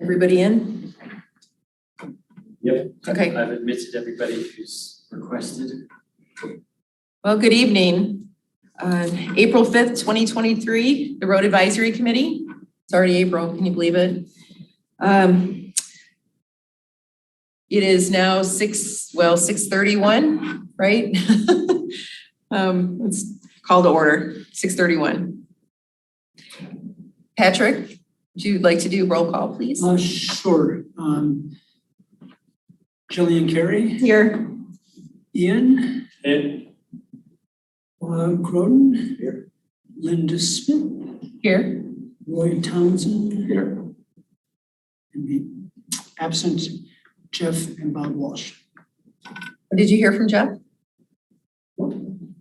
Everybody in? Yep. Okay. I've admitted everybody who's requested. Well, good evening. April 5th, 2023, the Road Advisory Committee. It's already April, can you believe it? It is now 6:31, right? Let's call to order, 6:31. Patrick, would you like to do roll call, please? Sure. Jillian, Kerry. Here. Ian. Here. Groden. Here. Linda Smith. Here. Roy Townsend. Here. And the absent Jeff and Bob Walsh. Did you hear from Jeff?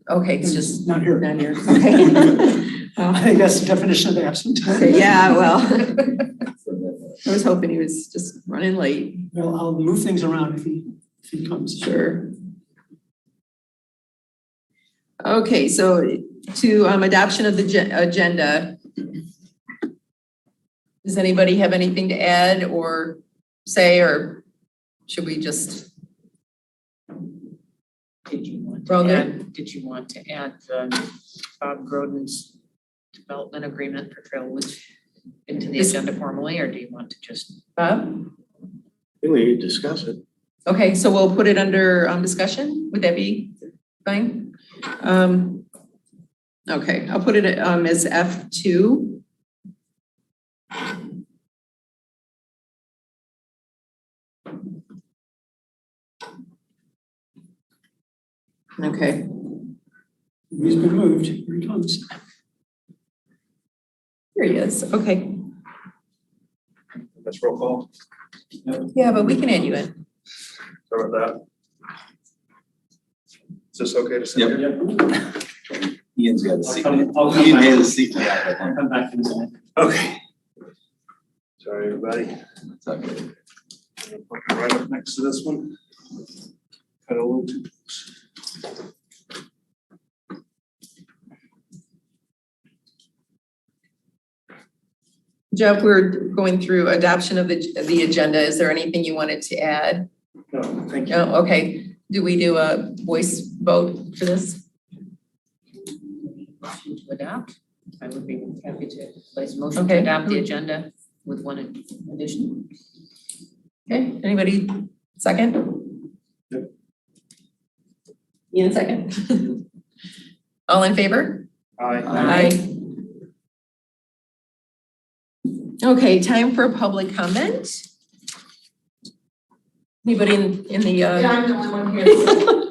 Okay, it's just Not here. not here. Okay. I think that's the definition of absent. Okay, yeah, well, I was hoping he was just running late. Well, I'll move things around if he comes. Sure. Okay, so to adoption of the agenda. Does anybody have anything to add or say, or should we just? Did you want We're all to good? add, Bob Groden's development agreement for Trailwoods into the agenda formally, or do you want to just? Bob? We discuss it. Okay, so we'll put it under discussion. Would that be fine? Okay, I'll put it as F2. Okay. He's been moved. Here he comes. Here he is. Okay. Let's roll call. Yeah, but we can add you in. Sorry about that. Is this okay to say? Yep. Ian's got a I'll seat. come Ian back. has a seat. I'll come back in a minute. Okay. Sorry, everybody. It's okay. Put it right up next to this one. Cut a little too close. Jeff, we're going through adoption of the agenda. Is there anything you wanted to add? No, thank you. No, okay. Do we do a voice vote for this? Motion to adopt? I would be happy to place a motion to Okay. adopt the agenda with one addition. Okay, anybody second? Yep. Ian second. All in favor? Aye. Okay, time for public comment. Anybody in the Yeah, I'm the only one here.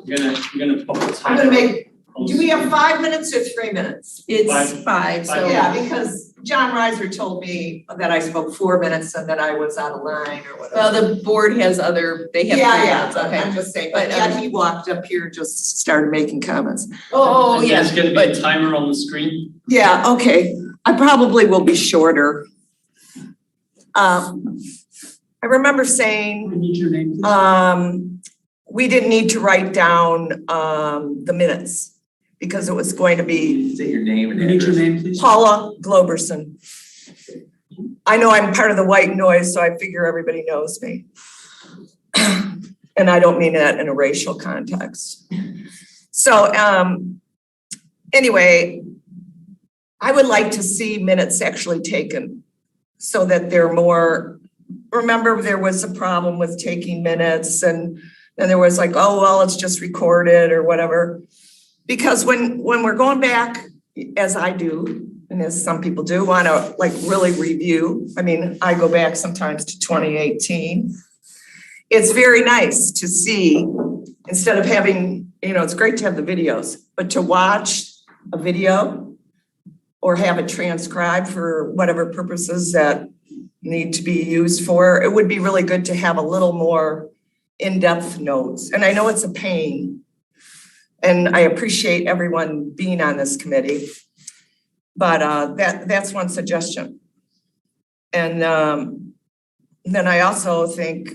You're gonna pop the I'm timer. gonna make, do we have 5 minutes or 3 minutes? It's five, so. Yeah, because John Reiser told me that I spoke 4 minutes and that I was out of line or whatever. Well, the board has they have. Yeah, three minutes, okay. I'm just saying, but But, yet he walked up here, and just started making comments. Oh, And yes, There's gonna be but a timer on the screen. Yeah, okay, I probably will be shorter. I remember saying, I need your name, please. we didn't need to write down, the minutes because it was going to be Say your name I and need your address. name, please. Paula Globerson. I know I'm part of the white noise, so I figure everybody knows me. And I don't mean that in a racial context. So, anyway, I would like to see minutes actually taken so that they're more, remember there was a problem with taking minutes and then there was like, oh, well, it's just recorded or whatever. Because when we're going back, as I do, and as some people do, want to like really review. I mean, I go back sometimes to 2018. It's very nice to see, instead of having, it's great to have the videos, but to watch a video or have it transcribed for whatever purposes that need to be used for, it would be really good to have a little more in-depth notes. And I know it's a pain. And I appreciate everyone being on this committee. But that's one suggestion. And then I also think,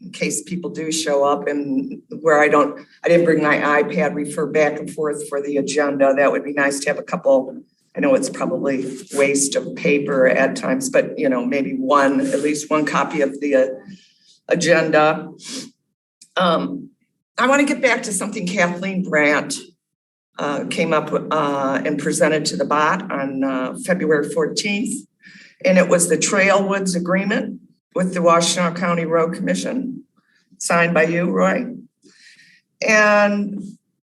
in case people do show up and where I didn't bring my iPad, refer back and forth for the agenda, that would be nice to have a couple, I know it's probably waste of paper at times, but maybe at least one copy of the agenda. I want to get back to something Kathleen Brandt came up and presented to the BOT on February 14th. And it was the Trailwoods Agreement with the Washtenaw County Road Commission, signed by you, Roy. And,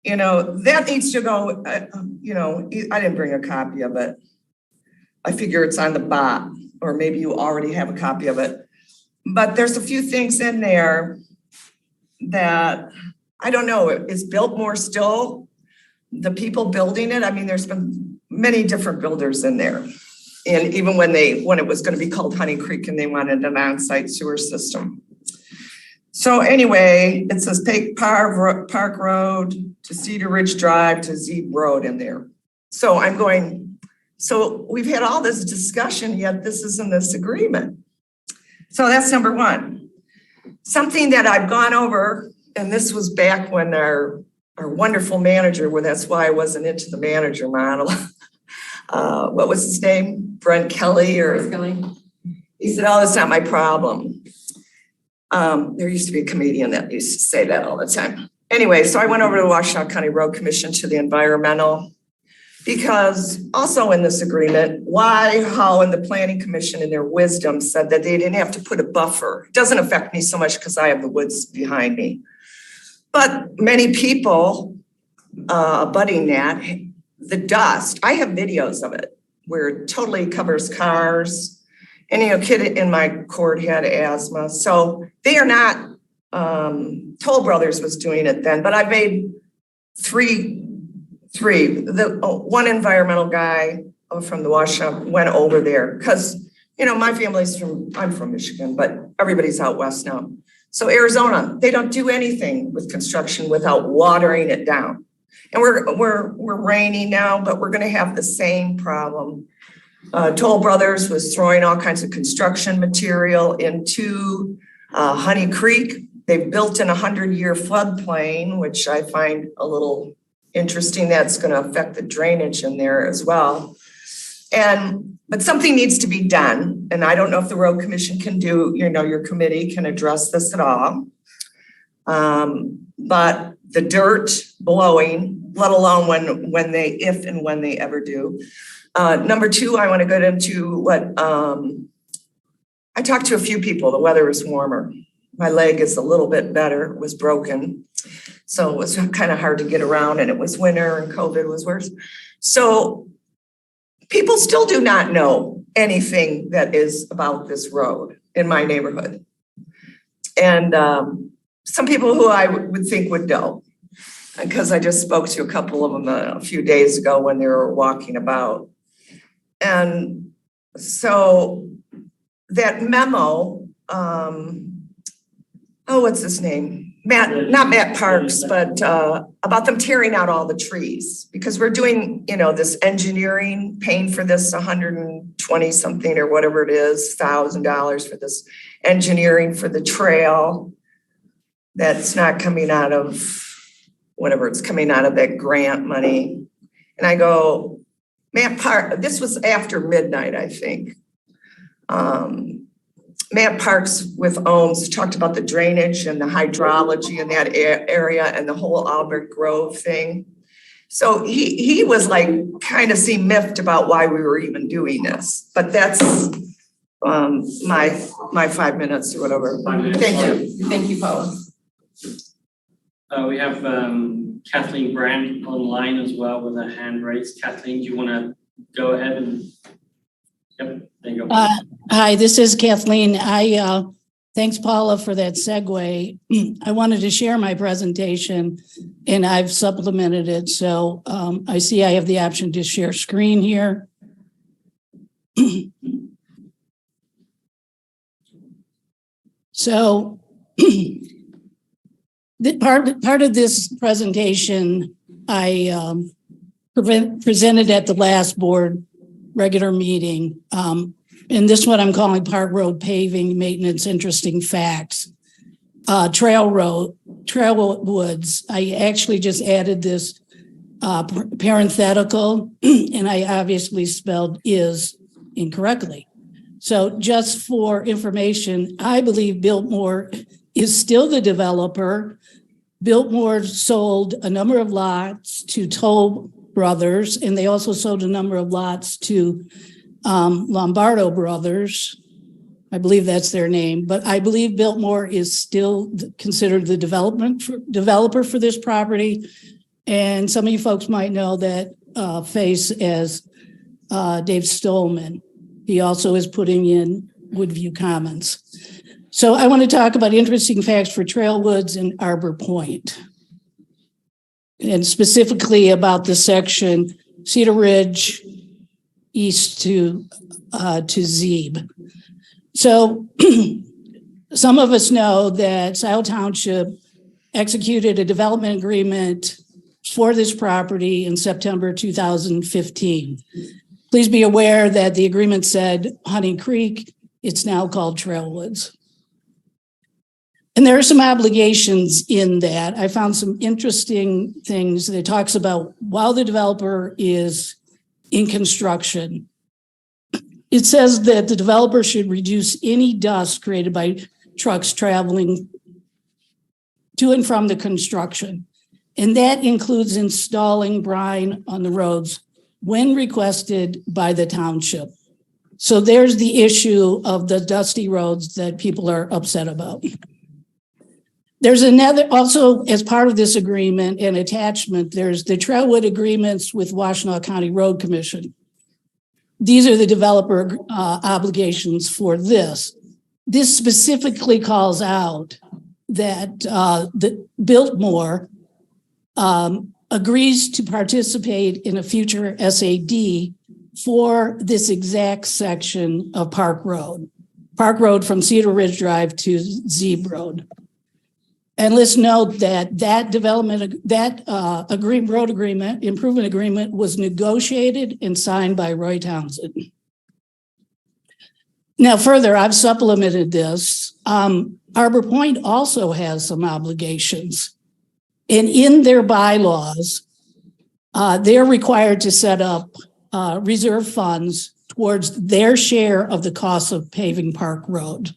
that needs to go, I didn't bring a copy of it. I figure it's on the BOT, or maybe you already have a copy of it. But there's a few things in there that, I don't know, is Biltmore still the people building it? I mean, there's been many different builders in there. And even when it was going to be called Honey Creek and they wanted an on-site sewer system. So anyway, it says take Park Road to Cedar Ridge Drive to Zeeb Road in there. So we've had all this discussion, yet this is in this agreement. So that's number one. Something that I've gone over, and this was back when our wonderful manager, that's why I wasn't into the manager model. What was his name? Brent Kelly he said, oh, that's not my problem. There used to be a comedian that used to say that all the time. Anyway, so I went over to the Washtenaw County Road Commission to the environmental, because also in this agreement, how and the Planning Commission in their wisdom said that they didn't have to put a buffer. It doesn't affect me so much because I have the woods behind me. But many people abutting that, the dust, I have videos of it where it totally covers cars. And a kid in my court had asthma. So they are not, Toll Brothers was doing it then, but I made three. One environmental guy from the Washtenaw went over there because, my family's I'm from Michigan, but everybody's out west now. So Arizona, they don't do anything with construction without watering it down. And we're raining now, but we're going to have the same problem. Toll Brothers was throwing all kinds of construction material into Honey Creek. They've built in 100-year floodplain, which I find a little interesting. That's going to affect the drainage in there as well. But something needs to be done. And I don't know if the road commission can do, your committee can address this at all. But the dirt blowing, let alone when they ever do. Number two, I want to get into what, I talked to a few people. The weather is warmer. My leg is a little bit better. It was broken. So it was kind of hard to get around, and it was winter and COVID was worse. So people still do not know anything that is about this road in my neighborhood. And some people who I would think would know, because I just spoke to a couple of them a few days ago when they were walking about. And so that memo, what's his name? Not Matt Parks, but about them tearing out all the trees, because we're doing, this engineering, paying for this 120 something or whatever it is, $1,000 for this engineering for the trail. That's not coming out of whatever, it's coming out of that grant money. And I go, Matt Parks, this was after midnight, I think. Matt Parks with OHMS talked about the drainage and the hydrology in that area and the whole Albert Grove thing. So he was like kind of seemed miffed about why we were even doing this. But that's my 5 minutes or whatever. 5 minutes. Thank you. Thank you, Paula. We have Kathleen Brand online as well with her hand raised. Kathleen, do you want to go ahead and? Yep, there you go. Hi, this is Kathleen. Thanks, Paula, for that segue. I wanted to share my presentation and I've supplemented it. So I see I have the option to share screen here. So part of this presentation I presented at the last board regular meeting. And this one I'm calling Park Road Paving Maintenance Interesting Facts. Trail Woods, I actually just added this parenthetical, and I obviously spelled is incorrectly. So just for information, I believe Biltmore is still the developer. Biltmore sold a number of lots to Toll Brothers, and they also sold a number of lots to Lombardo Brothers. I believe that's their name, but I believe Biltmore is still considered the developer for this property. And some of you folks might know that face as Dave Stolman. He also is putting in Woodview Commons. So I want to talk about interesting facts for Trailwoods and Arbor Point. And specifically about the section Cedar Ridge east to Zeeb. So some of us know that Scio Township executed a development agreement for this property in September 2015. Please be aware that the agreement said Honey Creek, it's now called Trailwoods. And there are some obligations in that. I found some interesting things that it talks about while the developer is in construction. It says that the developer should reduce any dust created by trucks traveling to and from the construction. And that includes installing brine on the roads when requested by the township. So there's the issue of the dusty roads that people are upset about. There's another, also as part of this agreement and attachment, there's the Trailwood agreements with Washtenaw County Road Commission. These are the developer obligations for this. This specifically calls out that the Biltmore agrees to participate in a future SAD for this exact section of Park Road from Cedar Ridge Drive to Zeeb Road. And let's note that road agreement, improvement agreement was negotiated and signed by Roy Townsend. Now further, I've supplemented this. Arbor Point also has some obligations. And in their bylaws, they're required to set up reserve funds towards their share of the cost of paving Park Road.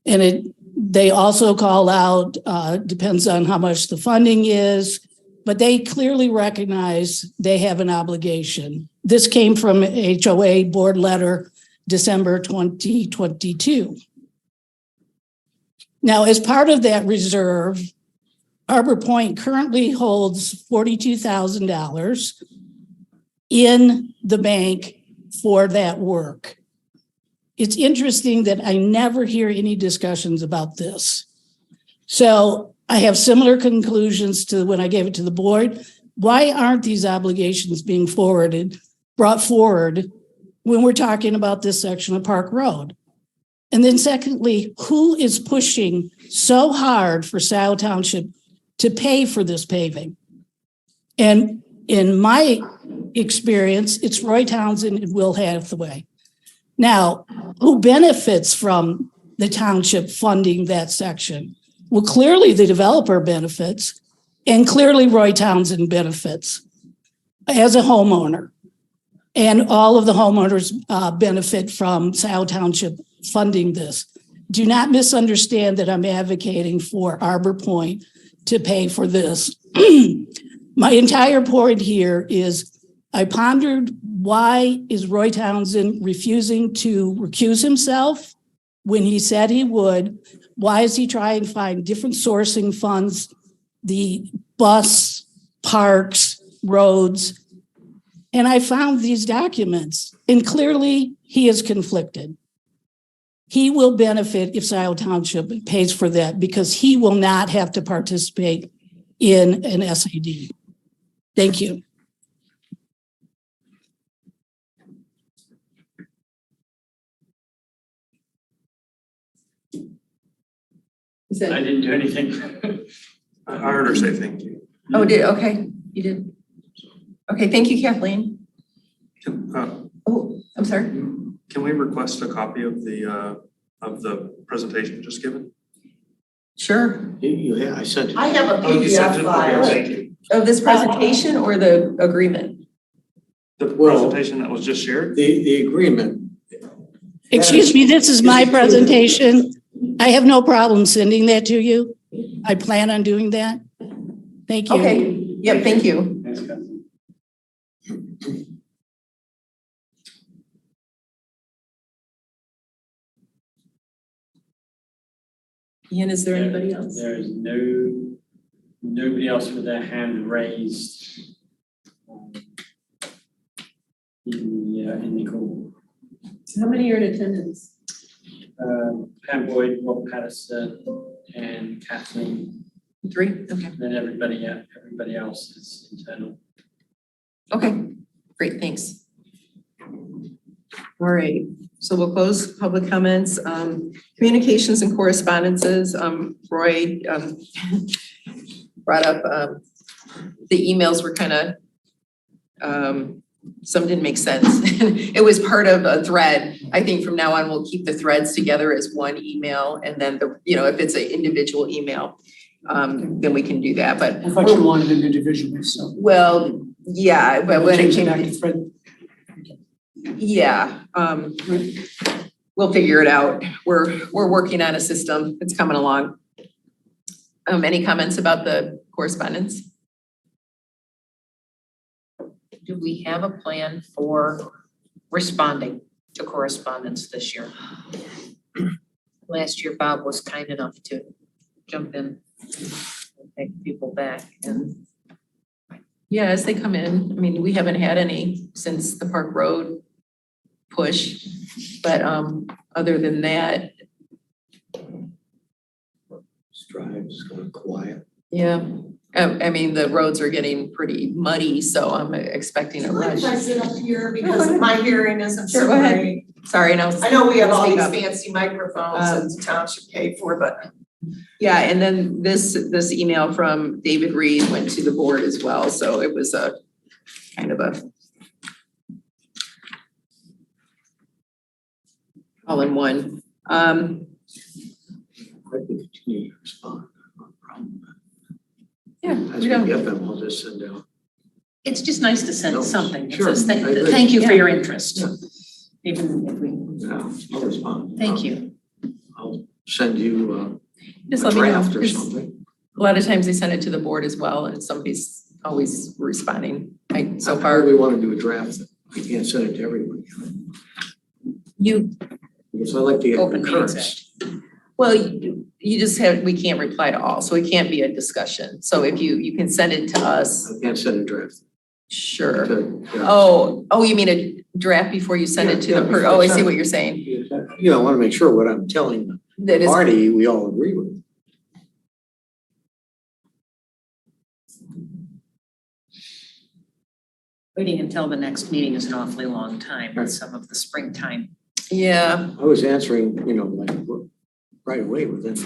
And they also call out, depends on how much the funding is, but they clearly recognize they have an obligation. This came from HOA board letter, December 2022. Now, as part of that reserve, Arbor Point currently holds $42,000 in the bank for that work. It's interesting that I never hear any discussions about this. So I have similar conclusions to when I gave it to the board. Why aren't these obligations being brought forward when we're talking about this section of Park Road? And then secondly, who is pushing so hard for Scio Township to pay for this paving? And in my experience, it's Roy Townsend and Will Hathaway. Now, who benefits from the township funding that section? Well, clearly the developer benefits, and clearly Roy Townsend benefits as a homeowner. And all of the homeowners benefit from Scio Township funding this. Do not misunderstand that I'm advocating for Arbor Point to pay for this. My entire point here is I pondered, why is Roy Townsend refusing to recuse himself when he said he would? Why is he trying to find different sourcing funds, the bus, parks, roads? And I found these documents, and clearly he is conflicted. He will benefit if Scio Township pays for that because he will not have to participate in an SAD. Thank you. I didn't do anything. I heard her say thank you. Oh, okay, you did. Okay, thank you, Kathleen. Oh, I'm sorry. Can we request a copy of the presentation just given? Sure. I sent it. I have a Oh, you sent PDF it? file. Okay, thank you. Of this presentation or the agreement? The Well- presentation that was just shared? The agreement. Excuse me, this is my presentation. I have no problem sending that to you. I plan on doing that. Thank you. Okay, yep, thank you. Thanks, Kathleen. Ian, is there anybody else? There is nobody else with their hand raised. In the call. How many are in attendance? Pam Boyd, Rob Patterson, and Kathleen, 3, okay. and then everybody else is internal. Okay, great, thanks. All right, so we'll close public comments. Communications and correspondences, Roy brought up the emails were kind of, some didn't make sense. It was part of a thread. I think from now on, we'll keep the threads together as one email, and then if it's an individual email, then we can do that, but. I thought you wanted them individually, so. Well, yeah, but when it Change came back to, to thread. yeah, we'll figure it out. We're working on a system. It's coming along. Any comments about the correspondence? Do we have a plan for responding to correspondence this year? Last year, Bob was kind enough to jump in and take people back, and Yeah, as they come in. I mean, we haven't had any since the Park Road push, but other than that, Strive's going quiet. yeah. I mean, the roads are getting pretty muddy, so I'm expecting a rush. Should I sit up here because my hearing isn't Sure, so go ahead. great? Sorry, and I know we have all Speak these up. fancy microphones that the township paid for, but Yeah, and then this email from David Reed went to the board as well, so it was a kind of a all in one. I can continue to respond. No problem. Yeah, As we we don't, get them, I'll just send out. it's just nice to send No, something that sure, says, I agree. thank you for Yeah. your interest. Yeah. Even if we, Yeah, I'll respond. thank you. I'll send you just a let me know. draft or 'Cause something. A lot of times they send it to the board as well, and somebody's always responding. So How far, do we want to do a draft? I can't send it to everybody. you, Because I like the Open meetings recurrence. well, you just have, we can't reply to all, so it can't be a discussion. So if you can send it to us, I can't send a draft. sure. Yeah. Oh, you mean a draft before you send it to Yeah, the, before oh, I I see send what it. you're saying. You know, I want to make sure what I'm telling the That is, party, we all agree with. Waiting until the next meeting is an awfully long time with some of the springtime. yeah. I was answering, like right away within.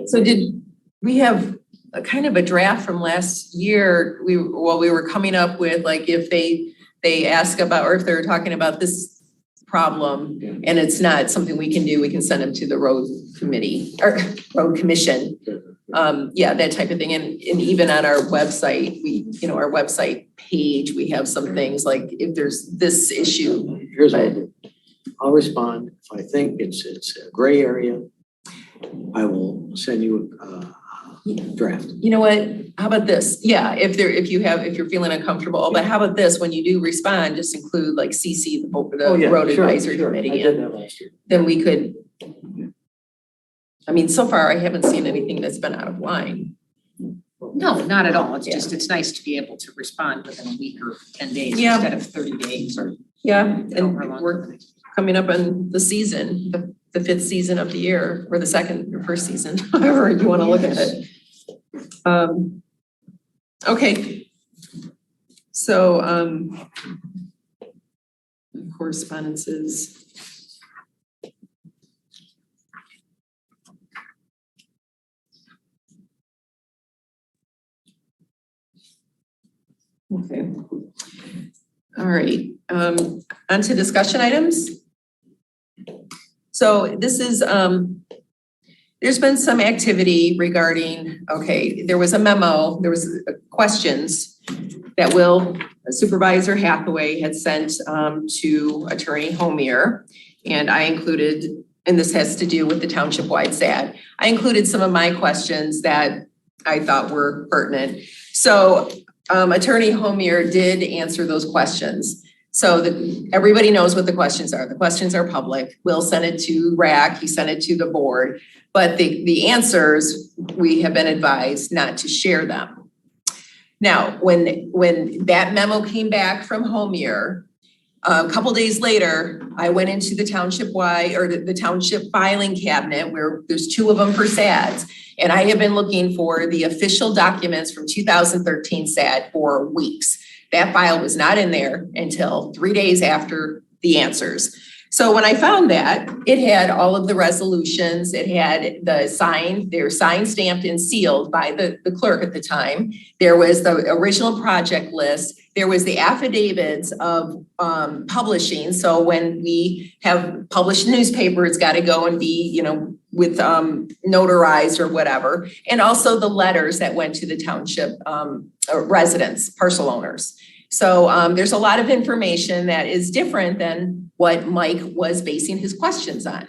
So did we have a kind of a draft from last year? We were coming up with, like, if they ask about, or if they're talking about this problem Yeah. and it's not something we can do, we can send them to the road committee or road commission. Yeah, that type of thing. And even on our website, our website page, we have some things like if there's this issue. Here's what I'll do. I'll respond. If I think it's a gray area, I will send you a draft. You know what? How about this? Yeah, if you're feeling uncomfortable, but how about this? When you do respond, just include like CC the road advisory committee. I did that last year. Then we could. I mean, so far I haven't seen anything that's been out of line. No, not at all. It's Yeah. just, it's nice to be able to respond within a week or 10 days Yeah. instead of 30 days or Yeah, however and long. we're coming up on the season, the fifth season of the year, or the second or first season, however you want to look at it. Okay. So, correspondences. Okay. All right, on to discussion items. So this is There's been some activity regarding, okay, there was a memo, there was questions that Supervisor Hathaway had sent to Attorney Homier. And I included, and this has to do with the township-wide SAD. I included some of my questions that I thought were pertinent. So Attorney Homier did answer those questions. So everybody knows what the questions are. The questions are public. Will sent it to RAC, he sent it to the board, but the answers, we have been advised not to share them. Now, when that memo came back from Homier, a couple days later, I went into the township-wide or the township filing cabinet where there's 2 of them for SADs. And I have been looking for the official documents from 2013 SAD for weeks. That file was not in there until 3 days after the answers. So when I found that, it had all of the resolutions, it had the signed, they're signed, stamped, and sealed by the clerk at the time. There was the original project list. There was the affidavits of publishing. So when we have published newspaper, it's got to go and be, with notarized or whatever. And also the letters that went to the township residents, parcel owners. So there's a lot of information that is different than what Mike was basing his questions on,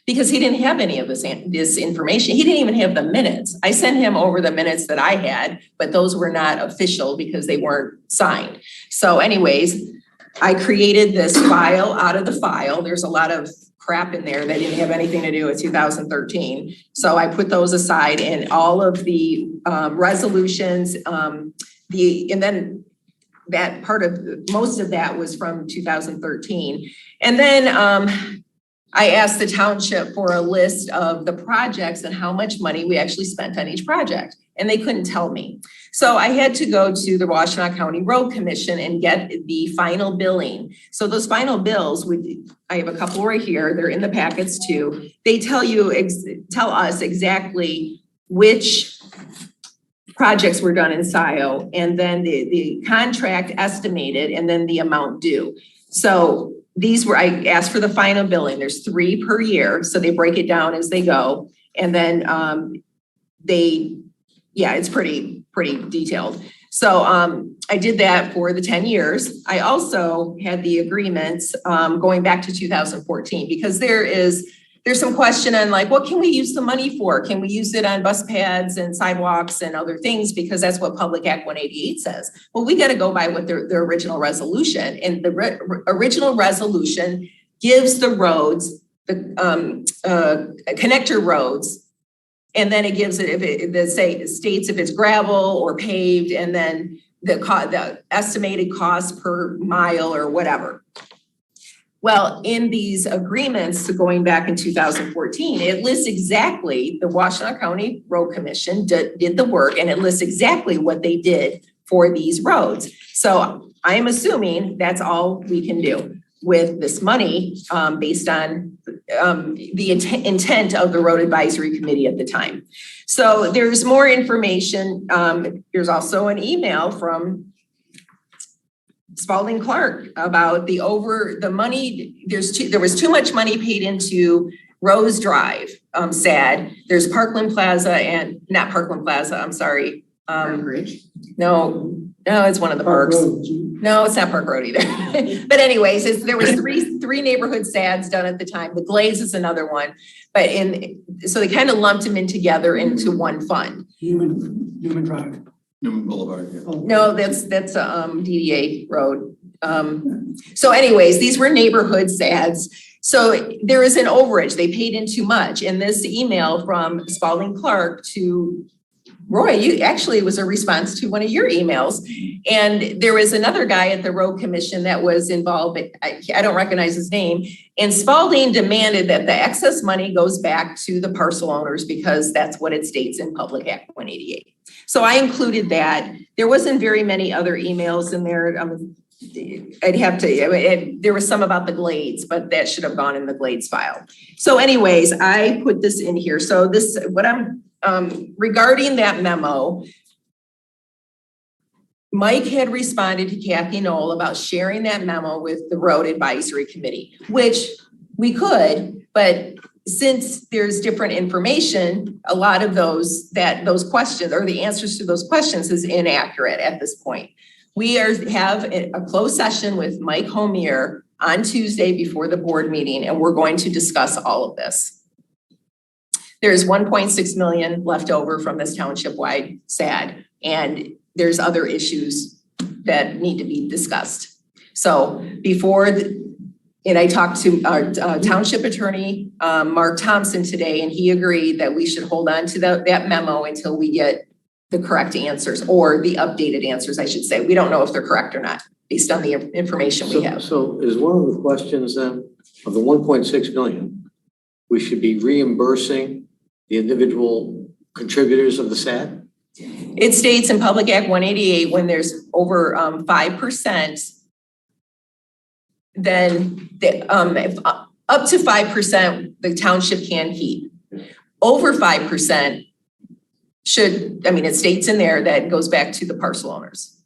because he didn't have any of this information. He didn't even have the minutes. I sent him over the minutes that I had, but those were not official because they weren't signed. So anyways, I created this file out of the file. There's a lot of crap in there that didn't have anything to do with 2013. So I put those aside, and all of the resolutions, and then that part of, most of that was from 2013. And then I asked the township for a list of the projects and how much money we actually spent on each project, and they couldn't tell me. So I had to go to the Washtenaw County Road Commission and get the final billing. So those final bills, I have a couple right here, they're in the packets too. They tell us exactly which projects were done in Scio, and then the contract estimated, and then the amount due. So these were, I asked for the final billing. There's 3 per year, so they break it down as they go. And then it's pretty detailed. So I did that for the 10 years. I also had the agreements going back to 2014, because there's some question on like, what can we use the money for? Can we use it on bus pads and sidewalks and other things? Because that's what Public Act 188 says. Well, we got to go by what the original resolution, and the original resolution gives the roads, the connector roads, and then it gives it, states if it's gravel or paved, and then the estimated cost per mile or whatever. Well, in these agreements going back in 2014, it lists exactly, the Washtenaw County Road Commission did the work, and it lists exactly what they did for these roads. So I'm assuming that's all we can do with this money based on the intent of the Road Advisory Committee at the time. So there's more information. There's also an email from Spalding Clark about the money. There was too much money paid into Rose Drive, SAD. There's Parkland Plaza and not Parkland Plaza, I'm sorry. No, it's one of the parks. No, it's not Park Road either. But anyways, there was three neighborhood SADs done at the time. The Glaze is another one. But so they kind of lumped them in together into one fund. Newman Drive. Newman Boulevard, yeah. No, that's DDA Road. So anyways, these were neighborhood SADs. So there is an overage. They paid in too much. And this email from Spalding Clark to Roy, it was a response to one of your emails. And there was another guy at the Road Commission that was involved, but I don't recognize his name. And Spalding demanded that the excess money goes back to the parcel owners because that's what it states in Public Act 188. So I included that. There wasn't very many other emails in there. There was some about the Glades, but that should have gone in the Glades file. So anyways, I put this in here. So regarding that memo, Mike had responded to Kathy Knoll about sharing that memo with the Road Advisory Committee, which we could, but since there's different information, a lot of those questions or the answers to those questions is inaccurate at this point. We have a closed session with Mike Homier on Tuesday before the board meeting, and we're going to discuss all of this. There's 1.6 million left over from this township-wide SAD, and there's other issues that need to be discussed. So and I talked to our township attorney, Mark Townsend today, and he agreed that we should hold on to that memo until we get the correct answers, or the updated answers, I should say. We don't know if they're correct or not, based on the information we have. So is one of the questions then, of the 1.6 million, we should be reimbursing the individual contributors of the SAD? It states in Public Act 188, when there's over 5%, then if up to 5% the township can keep. Over 5% it states in there that it goes back to the parcel owners.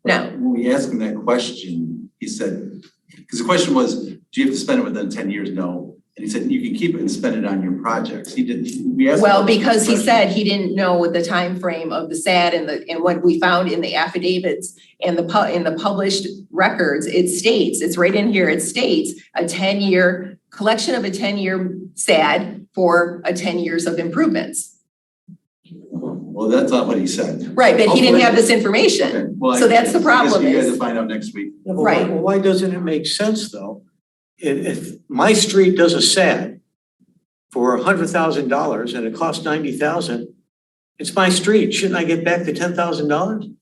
Now, when we asked him that question, he said, because the question was, do you have to spend it within 10 years? No. And he said, you can keep it and spend it on your projects. He didn't, we asked. Well, because he said he didn't know the time frame of the SAD and what we found in the affidavits and in the published records, it states, it's right in here, it states a 10-year collection of a 10-year SAD for 10 years of improvements. Well, that's not what he said. Right, but he didn't have this information. Okay, well, So that's the problem I guess you guys is- will find out next week. Right. Well, why doesn't it make sense though? If my street does a SAD for $100,000 and it costs $90,000, it's my street. Shouldn't I get back the $10,000?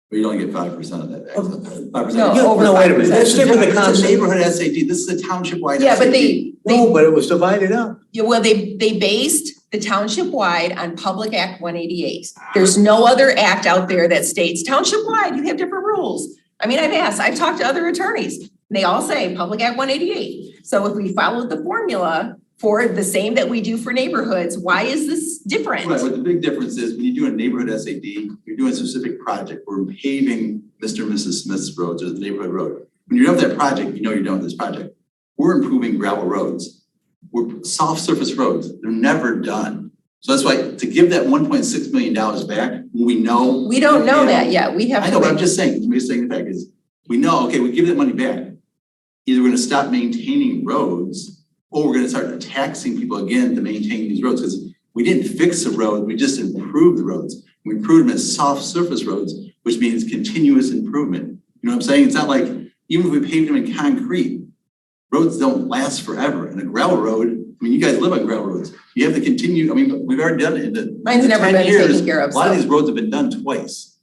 But you only get 5% of that back. 5%. No, Yeah, over no, wait a minute. 5%. Let's stick with the It's a concept. neighborhood SAD. This is a township-wide SAD. Yeah, but they No, but it was divided up. they based the township-wide on Public Act 188. There's no other act out there that states township-wide, you have different rules. I mean, I've talked to other attorneys. They all say Public Act 188. So if we followed the formula for the same that we do for neighborhoods, why is this different? Right, but the big difference is when you do a neighborhood SAD, you're doing a specific project. We're paving Mr. and Mrs. Smith's roads or the neighborhood road. When you're done with that project, you know you're done with this project. We're improving gravel roads. We're soft surface roads. They're never done. So that's why to give that $1.6 million back, we know. We don't know that yet. We have I to know, but I'm wait. just saying the fact is, we know, okay, we give that money back. Either we're gonna stop maintaining roads or we're gonna start taxing people again to maintain these roads because we didn't fix the road, we just improved the roads. We improved them as soft surface roads, which means continuous improvement. You know what I'm saying? It's not like, even if we paved them in concrete, roads don't last forever. And a gravel road, I mean, you guys live on gravel roads. You have to continue, I mean, we've already done it in the Mine's in the never 10 been years, taken care of, a lot of so. these roads have been done twice.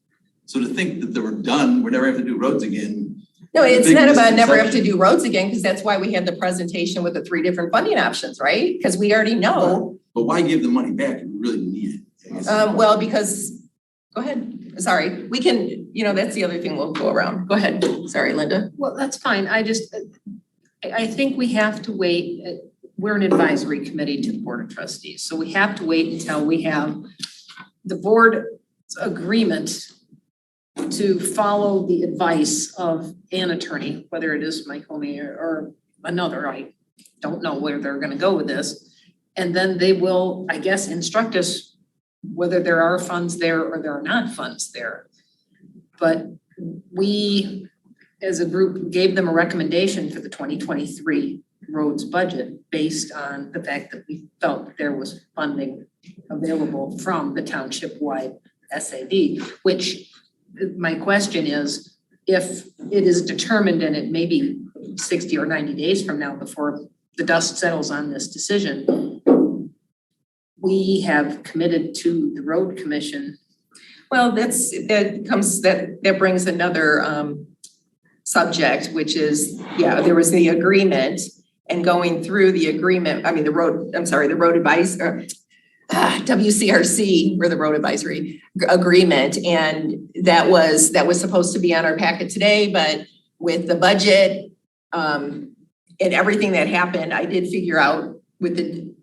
So to think that they were done, we're never have to do roads again. No, it's big not about never have to misconception. do roads again, because that's why we had the presentation with the 3 different funding options, right? Because we already know. But why give the money back if we really need it? I guess. Well, because, go ahead, sorry, we can, that's the other thing we'll go around. Go ahead, sorry, Linda. Well, that's fine. I think we have to wait. We're an advisory committee to the Board of Trustees. So we have to wait until we have the board's agreement to follow the advice of an attorney, whether it is Mike Homey or another. I don't know where they're gonna go with this. And then they will, I guess, instruct us whether there are funds there or there are not funds there. But we, as a group, gave them a recommendation for the 2023 roads budget based on the fact that we felt that there was funding available from the township-wide SAD, which my question is, if it is determined and it may be 60 or 90 days from now before the dust settles on this decision, we have committed to the road commission. Well, that brings another subject, which is, there was the agreement, and going through the agreement, the road advice, WCRC, or the road advisory agreement, and that was supposed to be on our packet today, but with the budget and everything that happened, I did figure out with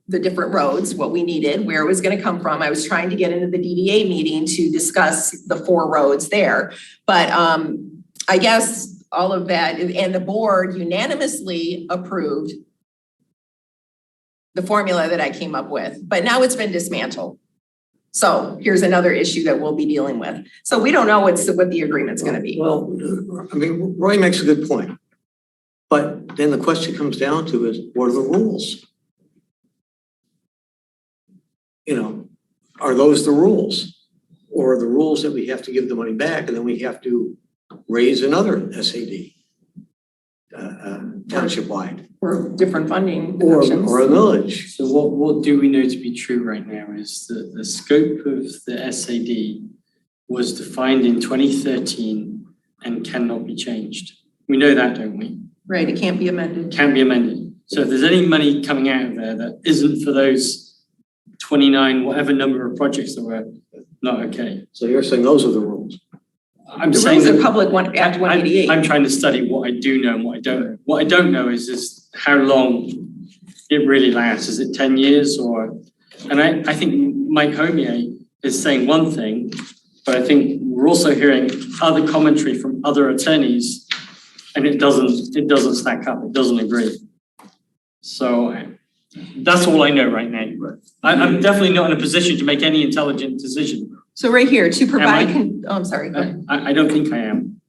the different roads, what we needed, where it was gonna come from. I was trying to get into the DDA meeting to discuss the 4 roads there. But I guess all of that, and the board unanimously approved the formula that I came up with, but now it's been dismantled. So here's another issue that we'll be dealing with. So we don't know what the agreement's gonna be. Well, I mean, Roy makes a good point. But then the question comes down to is, what are the rules? You know, are those the rules? Or are the rules that we have to give the money back and then we have to raise another SAD? Township-wide, Or different funding or options. a village. So what do we know to be true right now is that the scope of the SAD was defined in 2013 and cannot be changed. We know that, don't we? Right, it can't be amended. Can be amended. So if there's any money coming out of there that isn't for those 29, whatever number of projects that were not okay. So you're saying those are the rules? I'm The saying rules that of Public Act 188. I'm trying to study what I do know and what I don't know. What I don't know is how long it really lasts. Is it 10 years or, and I think Mike Homier is saying one thing, but I think we're also hearing other commentary from other attorneys and it doesn't stack up. It doesn't agree. So that's all I know right now. I'm definitely not in a position to make any intelligent decision. So right here, to provide, Am I'm sorry. go ahead. I don't think I am.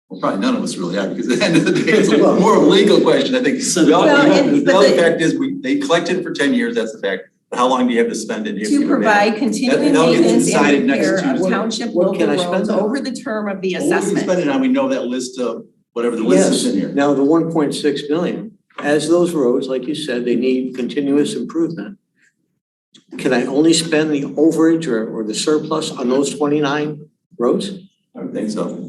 Well, probably none of us really are, because at the end of the day, it's more of a legal question, I think. So The Well, and- but other the- fact is, they collected it for 10 years, that's the fact. But how long do you have to spend it? To provide continuing That'll get maintenance decided and next repair of Tuesday. township What local can I spend roads it on? over the term of the What we assessment. spend it on, we know that list of, whatever the list is in here. Now, the 1.6 million, as those roads, like you said, they need continuous improvement. Can I only spend the overage or the surplus on those 29 roads? I would think so.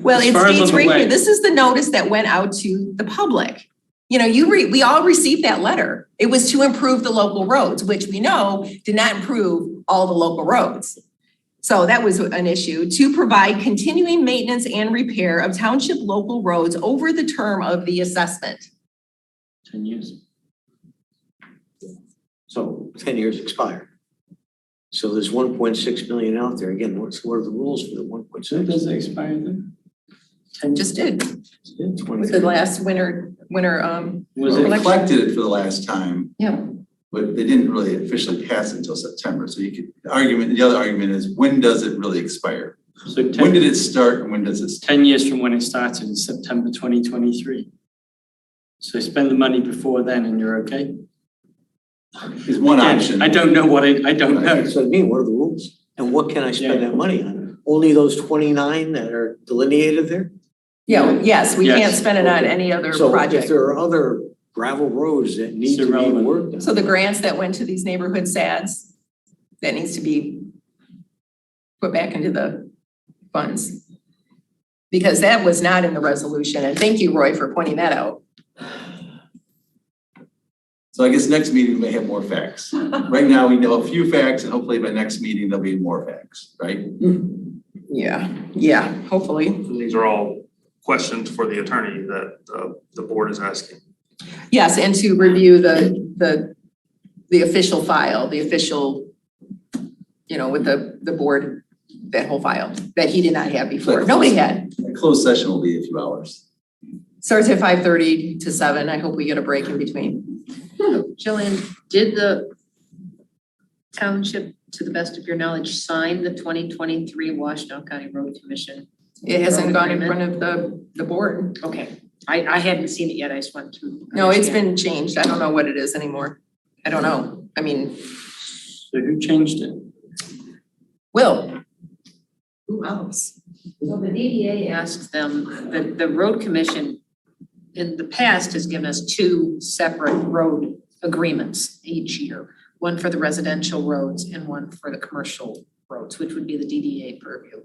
Well, it As far as states I'm right aware- here, this is the notice that went out to the public. You know, we all received that letter. It was to improve the local roads, which we know did not improve all the local roads. So that was an issue. To provide continuing maintenance and repair of township local roads over the term of the assessment. 10 years. So 10 years expire. So there's 1.6 million out there. Again, what are the rules for the 1.6? When does it expire then? Just did with the 23. last winter, Was They it? election. collected it for the last time. Yeah. But they didn't really officially pass it until September, so you could, the other argument is, when does it really expire? So When 10, did it start and when does it start? 10 years from when it started in September 2023. So spend the money before then and you're okay? Is one Again, option. I don't know what I don't know. So I mean, what are the rules? And what can I spend Yeah. that money on? Only those 29 that are delineated there? Yeah, yes, we can't Yes. spend it on any other So if project. there are other gravel roads that need It's to be irrelevant. worked on. So the grants that went to these neighborhood SADs, that needs to be put back into the funds. Because that was not in the resolution, and thank you, Roy, for pointing that out. So I guess next meeting we may have more facts. Right now, we know a few facts and hopefully by next meeting, there'll be more facts, right? Yeah, hopefully. These are all questions for the attorney that the board is asking. Yes, and to review the official file, the official, you know, with the board, that whole file that he did not have before. Nobody had. A closed session will be a few hours. Starts at 5:30 to 7. I hope we get a break in between. Jillian, did the township, to the best of your knowledge, sign the 2023 Washington County Road Commission? It hasn't gone in Agreement? front of the board. Okay, I hadn't seen it yet, I just wanted to. No, it's understand. been changed. I don't know what it is anymore. I don't know. I mean, So who changed it? Will. Who else? So the DDA asks them, the road commission in the past has given us 2 separate road agreements each year. One for the residential roads and one for the commercial roads, which would be the DDA purview.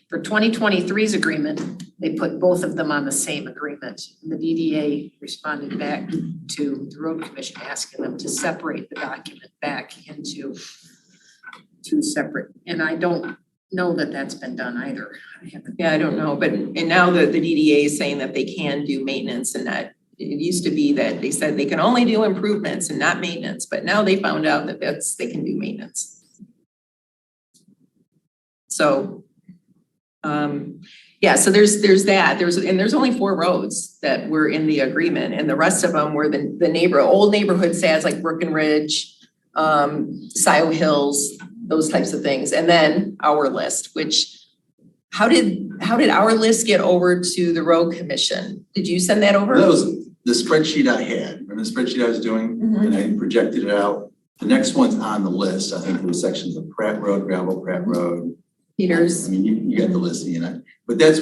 For 2023's agreement, they put both of them on the same agreement. And the DDA responded back to the road commission asking them to separate the document back into 2 separate, and I don't know that that's been done either. I haven't. Yeah, I don't know, but, and now the DDA is saying that they can do maintenance and that it used to be that they said they can only do improvements and not maintenance, but now they found out that they can do maintenance. So, Yeah, so there's that, there's only 4 roads that were in the agreement, and the rest of them were the old neighborhood SADs like Brook and Ridge, Scio Hills, those types of things, and then our list, which, how did our list get over to the road commission? Did you send that over? That was the spreadsheet I had. Remember the spreadsheet I was doing? And I projected it out. The next one's on the list. I think there were sections of Pratt Road, gravel, Pratt Road. Peters. I mean, you got the list, but that's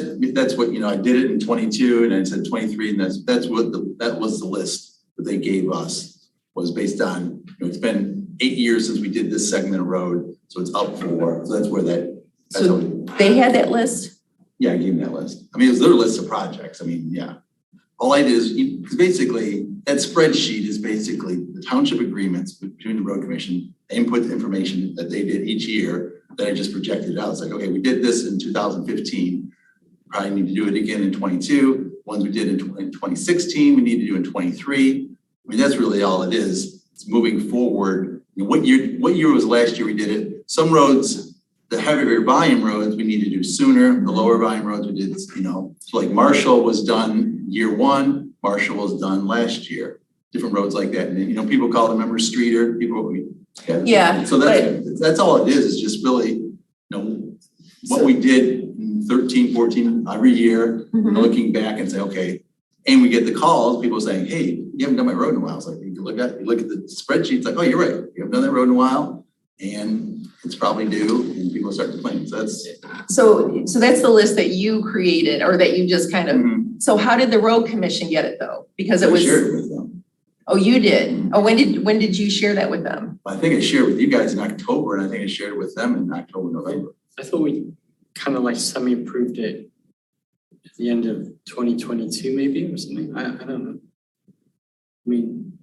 what, I did it in 22 and I said 23, and that was the list that they gave us, was based on, it's been 8 years since we did this segment of road, so it's up for, so that's where So they had that list? Yeah, I gave them that list. I mean, it was their list of projects. I mean, yeah. All I did is, because basically, that spreadsheet is basically the township agreements between the road commission, they input the information that they did each year, that I just projected out. It's like, okay, we did this in 2015, probably need to do it again in 22. Ones we did in 2016, we need to do in 23. I mean, that's really all it is. It's moving forward. What year was last year we did it? Some roads, the heavier volume roads, we need to do sooner. The lower volume roads, we did, so like Marshall was done year 1, Marshall was done last year. Different roads like that. And then, people call them, remember Streeter, Yeah. So that's all it is just really, what we did in 13, 14, every year, looking back and say, okay, and we get the calls, people saying, hey, you haven't done my road in a while. It's like, you look at the spreadsheet, it's like, oh, you're right. You haven't done that road in a while, and it's probably due, and people start complaining. So that's. So that's the list that you created, or that you just kind of, so how did the road commission get it though? Because it was. I shared it with them. Oh, you did? Oh, when did you share that with them? I think I shared with you guys in October, and I think I shared it with them in October, November. I thought we kind of like semi-approved it at the end of 2022 maybe or something. I don't know. I mean,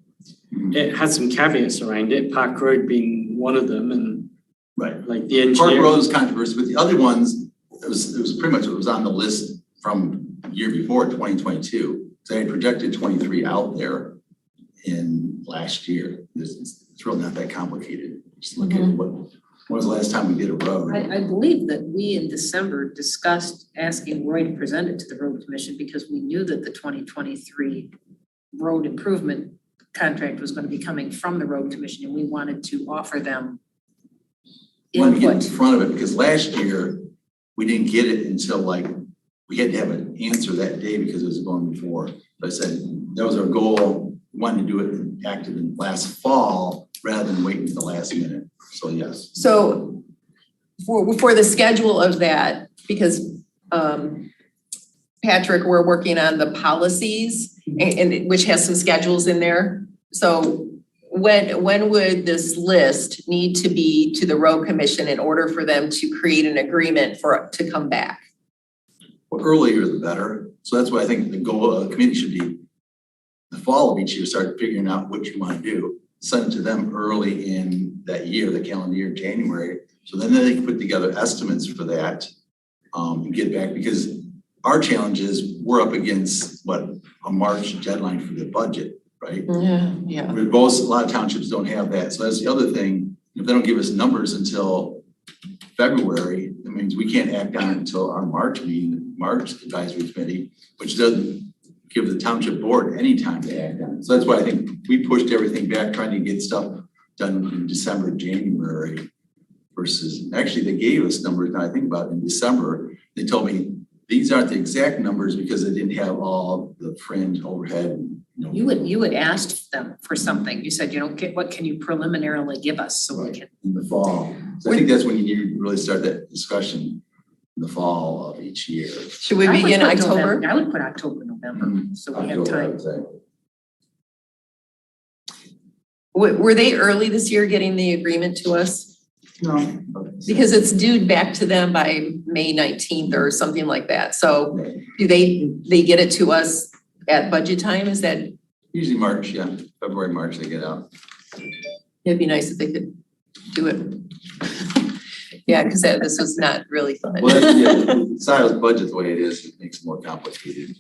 it had some caveats around it, Park Road being one of them, and right, like the engineer. Park Road was controversial, but the other ones, it was pretty much what was on the list from year before, 2022. So I had projected 23 out there in last year. It's really not that complicated. Just look at when was the last time we did a road? I believe that we in December discussed asking Roy to present it to the road commission because we knew that the 2023 road improvement contract was going to be coming from the road commission, and we wanted to offer them wanted to get in input. front of it, because last year we didn't get it until we had to have an answer that day because it was going before. But I said that was our goal. We wanted to do it active in last fall rather than waiting to the last minute. So yes. So for the schedule of that, because Patrick, we're working on the policies and which has some schedules in there. So when would this list need to be to the road commission in order for them to create an agreement to come back? Well, earlier the better. So that's why I think the goal of the committee should be the fall of each year, start figuring out what you want to do. Send it to them early in that year, the calendar year, January. So then they can put together estimates for that and get back, because our challenge is we're up against a March deadline for the budget, right? Yeah. A lot of townships don't have that. So that's the other thing. If they don't give us numbers until February, that means we can't act on it until our March meeting, March advisory committee, which doesn't give the township board any time to act on it. So that's why I think we pushed everything back, trying to get stuff done in December, January, versus, actually they gave us numbers, now I think about it, in December, they told me these aren't the exact numbers because they didn't have all the fringe overhead. You had asked them for something. You said, what can you preliminarily give us so we can. In the fall. So I think that's when you need to really start that discussion, in the fall of each year. Should we I would begin put October? November. I would put October, November, so we have October, I time. would say. Were they early this year getting the agreement to us? No. Because it's due back to them by May 19th or something like that. So do they get it to us at budget time? Is that? Usually March, yeah. February, March, they get out. It'd be nice if they could do it. Yeah, because this was not really fun. Well, yeah, Scio's budget the way it is, it makes it more complicated.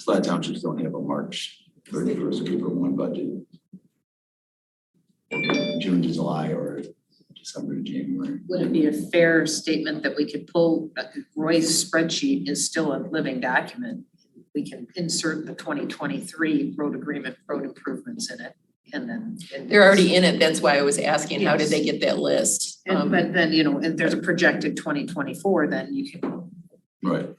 A lot of townships don't have a March 31st or April 1 budget. June to July or December to January. Would it be a fair statement that we could pull, Roy's spreadsheet is still a living document? We can insert the 2023 road agreement, road improvements in it, and then. They're already in it, that's why I was asking, how did they get that list? But then, and there's a projected 2024, then you can. Right.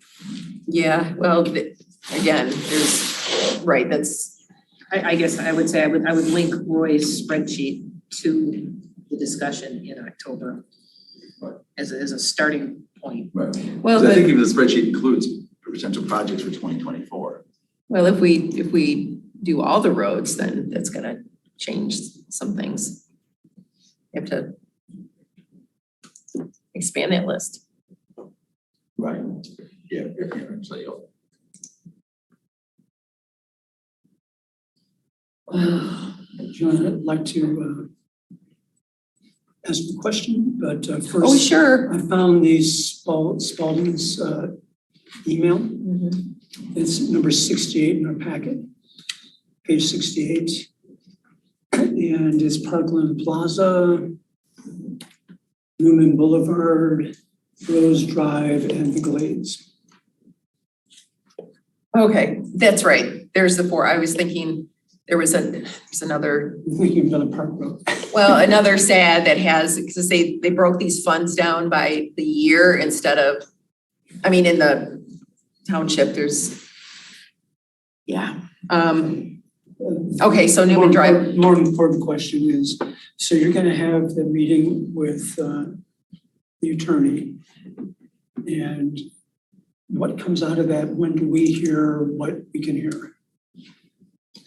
Yeah, well, again, there's, right, that's, I guess I would say I would link Roy's spreadsheet to the discussion in October as a starting point. Right. well, I think but, even the spreadsheet includes potential projects for 2024. well, if we do all the roads, then that's gonna change some things. You have to expand that list. Right. Yeah. So you'll. John, I'd like to ask a question, but Oh, first, sure. I found these Spalding's email. Mhm. It's number 68 in our packet, page 68. And it's Parkland Plaza, Newman Boulevard, Rose Drive, and the Glades. Okay, that's right. There's the four. I was thinking there's another, I'm thinking of another Park Road. well, another SAD that has, because they broke these funds down by the year instead of, I mean, in the township, there's, yeah. Okay, so Newman Drive. More important question is, so you're gonna have the meeting with the attorney, and what comes out of that? When do we hear what we can hear?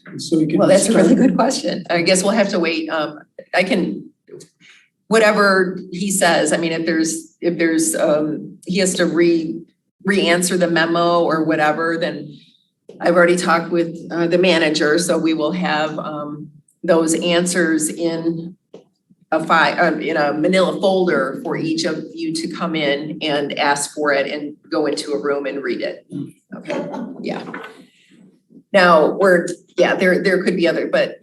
And so we can. Well, that's a really start- good question. I guess we'll have to wait. I can, whatever he says, I mean, if there's, he has to re-answer the memo or whatever, then I've already talked with the manager, so we will have those answers in a file, in a manila folder for each of you to come in and ask for it and go into a room and read it. Okay, yeah. Now, there could be other, but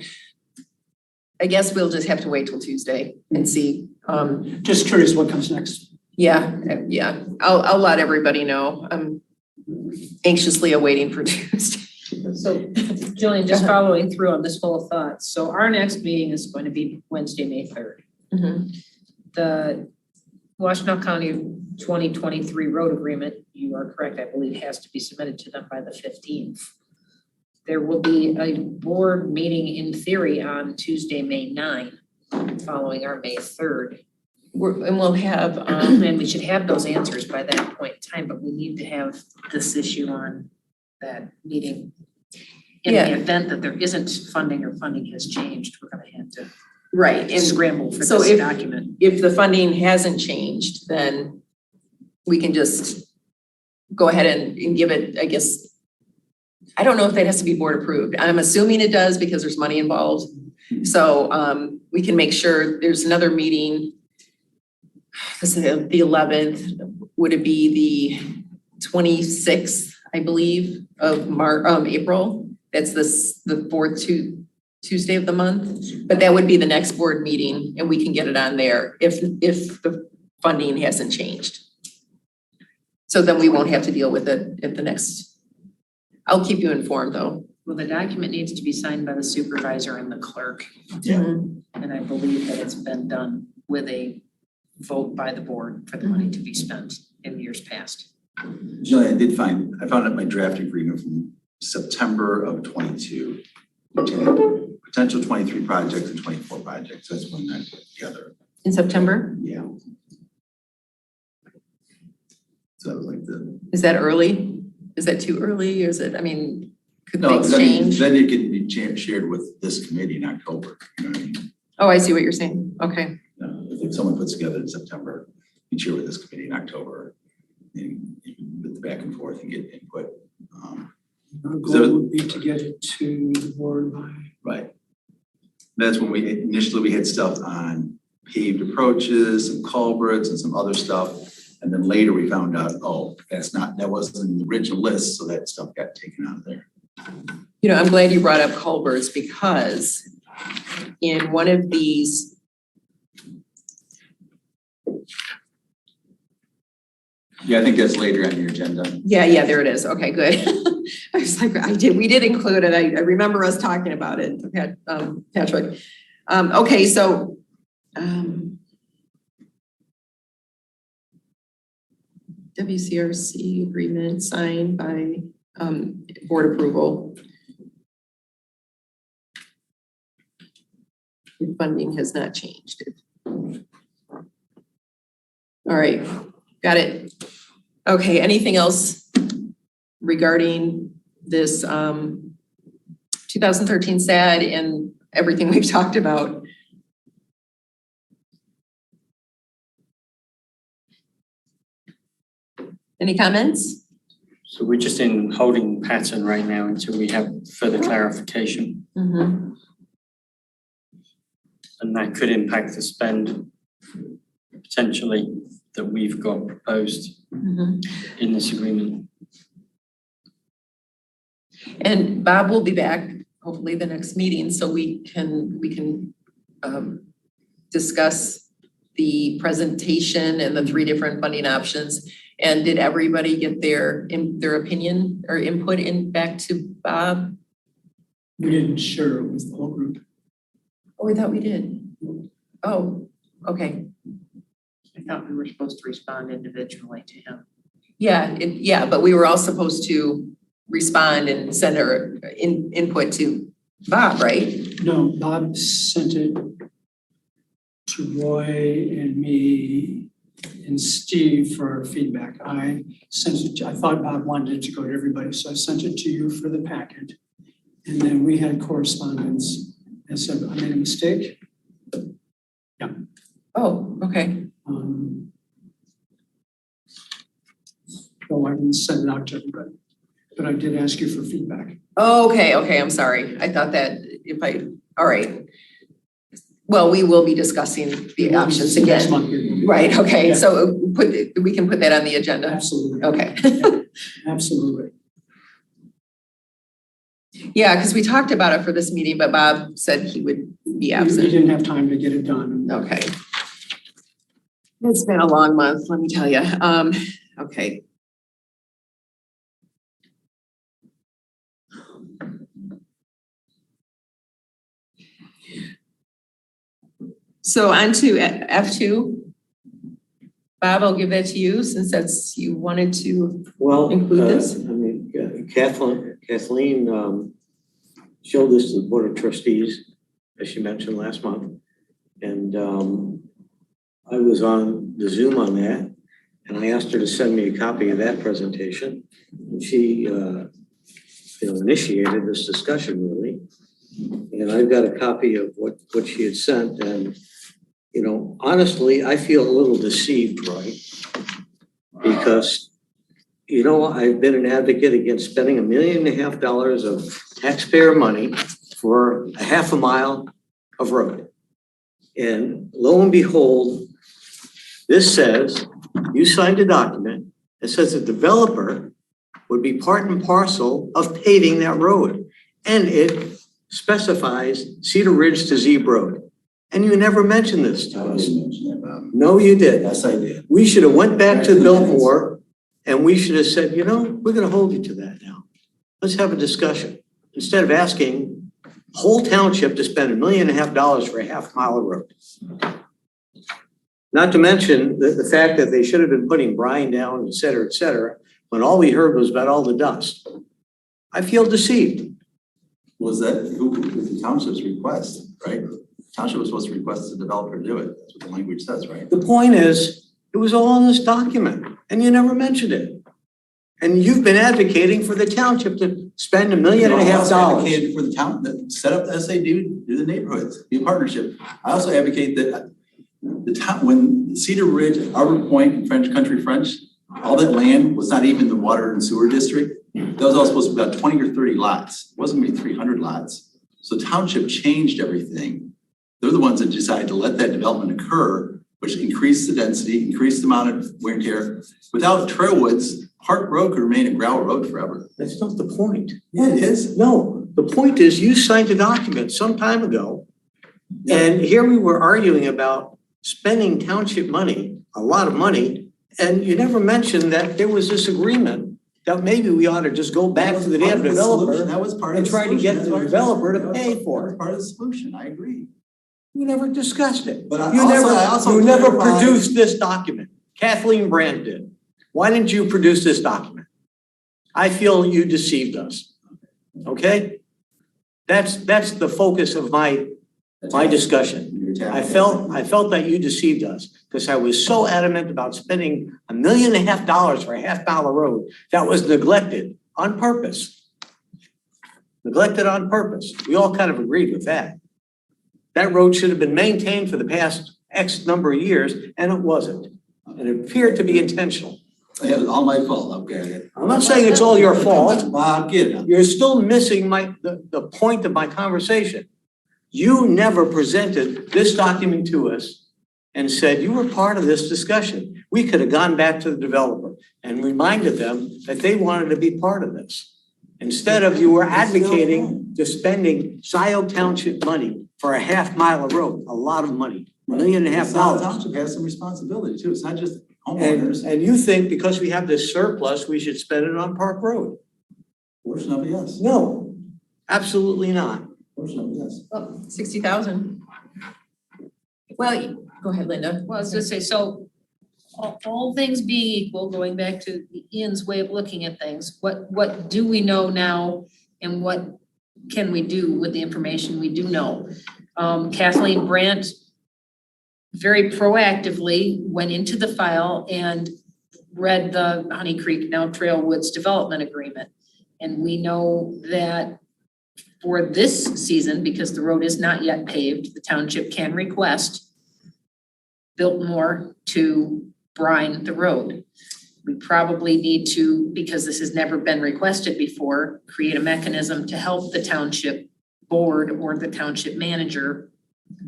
I guess we'll just have to wait till Tuesday and see. Just curious what comes next. Yeah, I'll let everybody know. I'm anxiously awaiting for Tuesday. So Jillian, just following through on this whole thought. So our next meeting is going to be Wednesday, May 3rd. Mhm. The Washtenaw County 2023 road agreement, you are correct, I believe has to be submitted to them by the 15th. There will be a board meeting in theory on Tuesday, May 9, following our May 3rd. And we'll have, And we should have those answers by that point in time, but we need to have this issue on that meeting. In Yeah. the event that there isn't funding or funding has changed, we're gonna have to right, and scramble for so this if- document. if the funding hasn't changed, then we can just go ahead and give it, I guess. I don't know if that has to be board approved. I'm assuming it does because there's money involved. So we can make sure there's another meeting. This is the 11th. Would it be the 26th, I believe, of April? That's the fourth Tuesday of the month. But that would be the next board meeting and we can get it on there if the funding hasn't changed. So then we won't have to deal with it at the next. I'll keep you informed though. Well, the document needs to be signed by the supervisor and the clerk. Yeah. And I believe that it's been done with a vote by the board for the money to be spent in years past. Jillian, I found out my draft agreement from September of 22. Which had potential 23 projects and 24 projects. That's when I put together. In September? Yeah. So that was like Is that early? Is that too early? Is it, I mean, could no, things I mean, change? then it could be shared with this committee in October, you know what I mean? Oh, I see what you're saying. Okay. If someone puts together in September, you share with this committee in October, and you can put the back and forth and get input. Our goal would be to get it to the board by. Right. That's when we had stuff on paved approaches, some culverts and some other stuff. And then later we found out, oh, that wasn't in the original list, so that stuff got taken out of there. You know, I'm glad you brought up culverts because in one of these Yeah, I think that's later on your agenda. Yeah, there it is. Okay, good. I was like, we did include it. I remember us talking about it, Patrick. Okay, so, WCRC agreement signed by, board approval. Funding has not changed. All right, got it. Okay, anything else regarding this 2013 SAD and everything we've talked about? Any comments? So we're just in holding pattern right now until we have further clarification. Mm-hmm. And that could impact the spend potentially that we've got proposed in this agreement. And Bob will be back hopefully the next meeting, so we can discuss the presentation and the 3 different funding options. And did everybody get their opinion or input back to Bob? We didn't share it with the whole group. Oh, I thought we did. Oh, okay. I thought we were supposed to respond individually to him. Yeah, but we were all supposed to respond and send our input to Bob, right? No, Bob sent it to Roy and me and Steve for feedback. I thought Bob wanted it to go to everybody, so I sent it to you for the packet. And then we had correspondence and said, I made a mistake. Yeah. Oh, okay. So I didn't send it out to everybody, but I did ask you for feedback. Oh, okay, I'm sorry. I thought that all right. Well, we will be discussing the options again. Next month. Right, okay, Yeah. so we can put that on the agenda. Absolutely. Okay. Absolutely. Yeah, because we talked about it for this meeting, but Bob said he would be He absent. didn't have time to get it done. Okay. It's been a long month, let me tell you. Okay. So on to F2. Bob, I'll give that to you since you wanted to include this. I mean, Kathleen showed this to the Board of Trustees, as she mentioned last month. And I was on the Zoom on that, and I asked her to send me a copy of that presentation. And she initiated this discussion really. And I've got a copy of what she had sent, and honestly, I feel a little deceived, Roy, because, I've been an advocate against spending $1.5 million of taxpayer money for a half a mile of road. And lo and behold, this says, you signed a document that says the developer would be part and parcel of paving that road. And it specifies Cedar Ridge to Zeeb Road. And you never mentioned this to us. No, you did. Yes, I did. We should have went back to Biltmore and we should have said, we're gonna hold you to that now. Let's have a discussion. Instead of asking whole township to spend $1.5 million for a half mile of road. Not to mention the fact that they should have been putting brine down, et cetera, when all we heard was about all the dust. I feel deceived. Was the township's request, right? Township was supposed to request the developer to do it. That's what the language says, right? The point is, it was all in this document and you never mentioned it. And you've been advocating for the township to spend $1.5 million. I also advocated for the town that set up the SAD, do the neighborhoods, be a partnership. I also advocate that the town, when Cedar Ridge, Arbor Point, and French Country French, all that land was not even the water and sewer district. That was all supposed to be about 20 or 30 lots. It wasn't gonna be 300 lots. So township changed everything. They're the ones that decided to let that development occur, which increased the density, increased the amount of wear and tear. Without Trailwoods, Park Road could remain a gravel road forever. That's not the point. Yeah, it is. No, the point is you signed a document some time ago. And here we were arguing about spending township money, a lot of money, and you never mentioned that there was this agreement that maybe we ought to just go back to the damn developer That was part of and the try to solution. get the developer to pay for it. Part of the solution, I agree. You never discussed it. But I You also never clarified- produced this document. Kathleen Brandt did. Why didn't you produce this document? I feel you deceived us. Okay? That's the focus of my discussion. I felt that you deceived us because I was so adamant about spending $1.5 million for a half-mile of road that was neglected on purpose. Neglected on purpose. We all kind of agreed with that. That road should have been maintained for the past X number of years, and it wasn't. And it appeared to be intentional. It was all my fault, okay? I'm not saying it's all your fault. Well, I'll get it. You're still missing the point of my conversation. You never presented this document to us and said you were part of this discussion. We could have gone back to the developer and reminded them that they wanted to be part of this. Instead of you were advocating to spending Scio Township money for a half-mile of road, a lot of money, $1.5 million. Township has some responsibility too. It's not just homeowners. And you think because we have this surplus, we should spend it on Park Road? Portion of it, yes. No, absolutely not. Portion of it, yes. Well, 60,000. Well, go ahead, Linda. Well, I was gonna say, so all things being equal, going back to Ian's way of looking at things, what do we know now and what can we do with the information we do know? Kathleen Brandt very proactively went into the file and read the Honey Creek, now Trail Woods Development Agreement. And we know that for this season, because the road is not yet paved, the township can request Biltmore to brine the road. We probably need to, because this has never been requested before, create a mechanism to help the township board or the township manager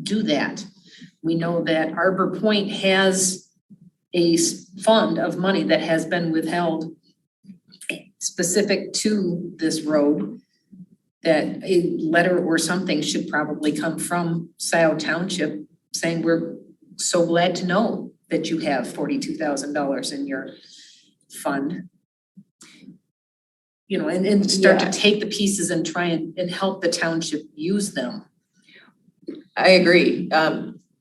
do that. We know that Arbor Point has a fund of money that has been withheld specific to this road, that a letter or something should probably come from Scio Township saying, we're so glad to know that you have $42,000 in your fund. You know, and start to take the pieces and try and help the township use them. I agree.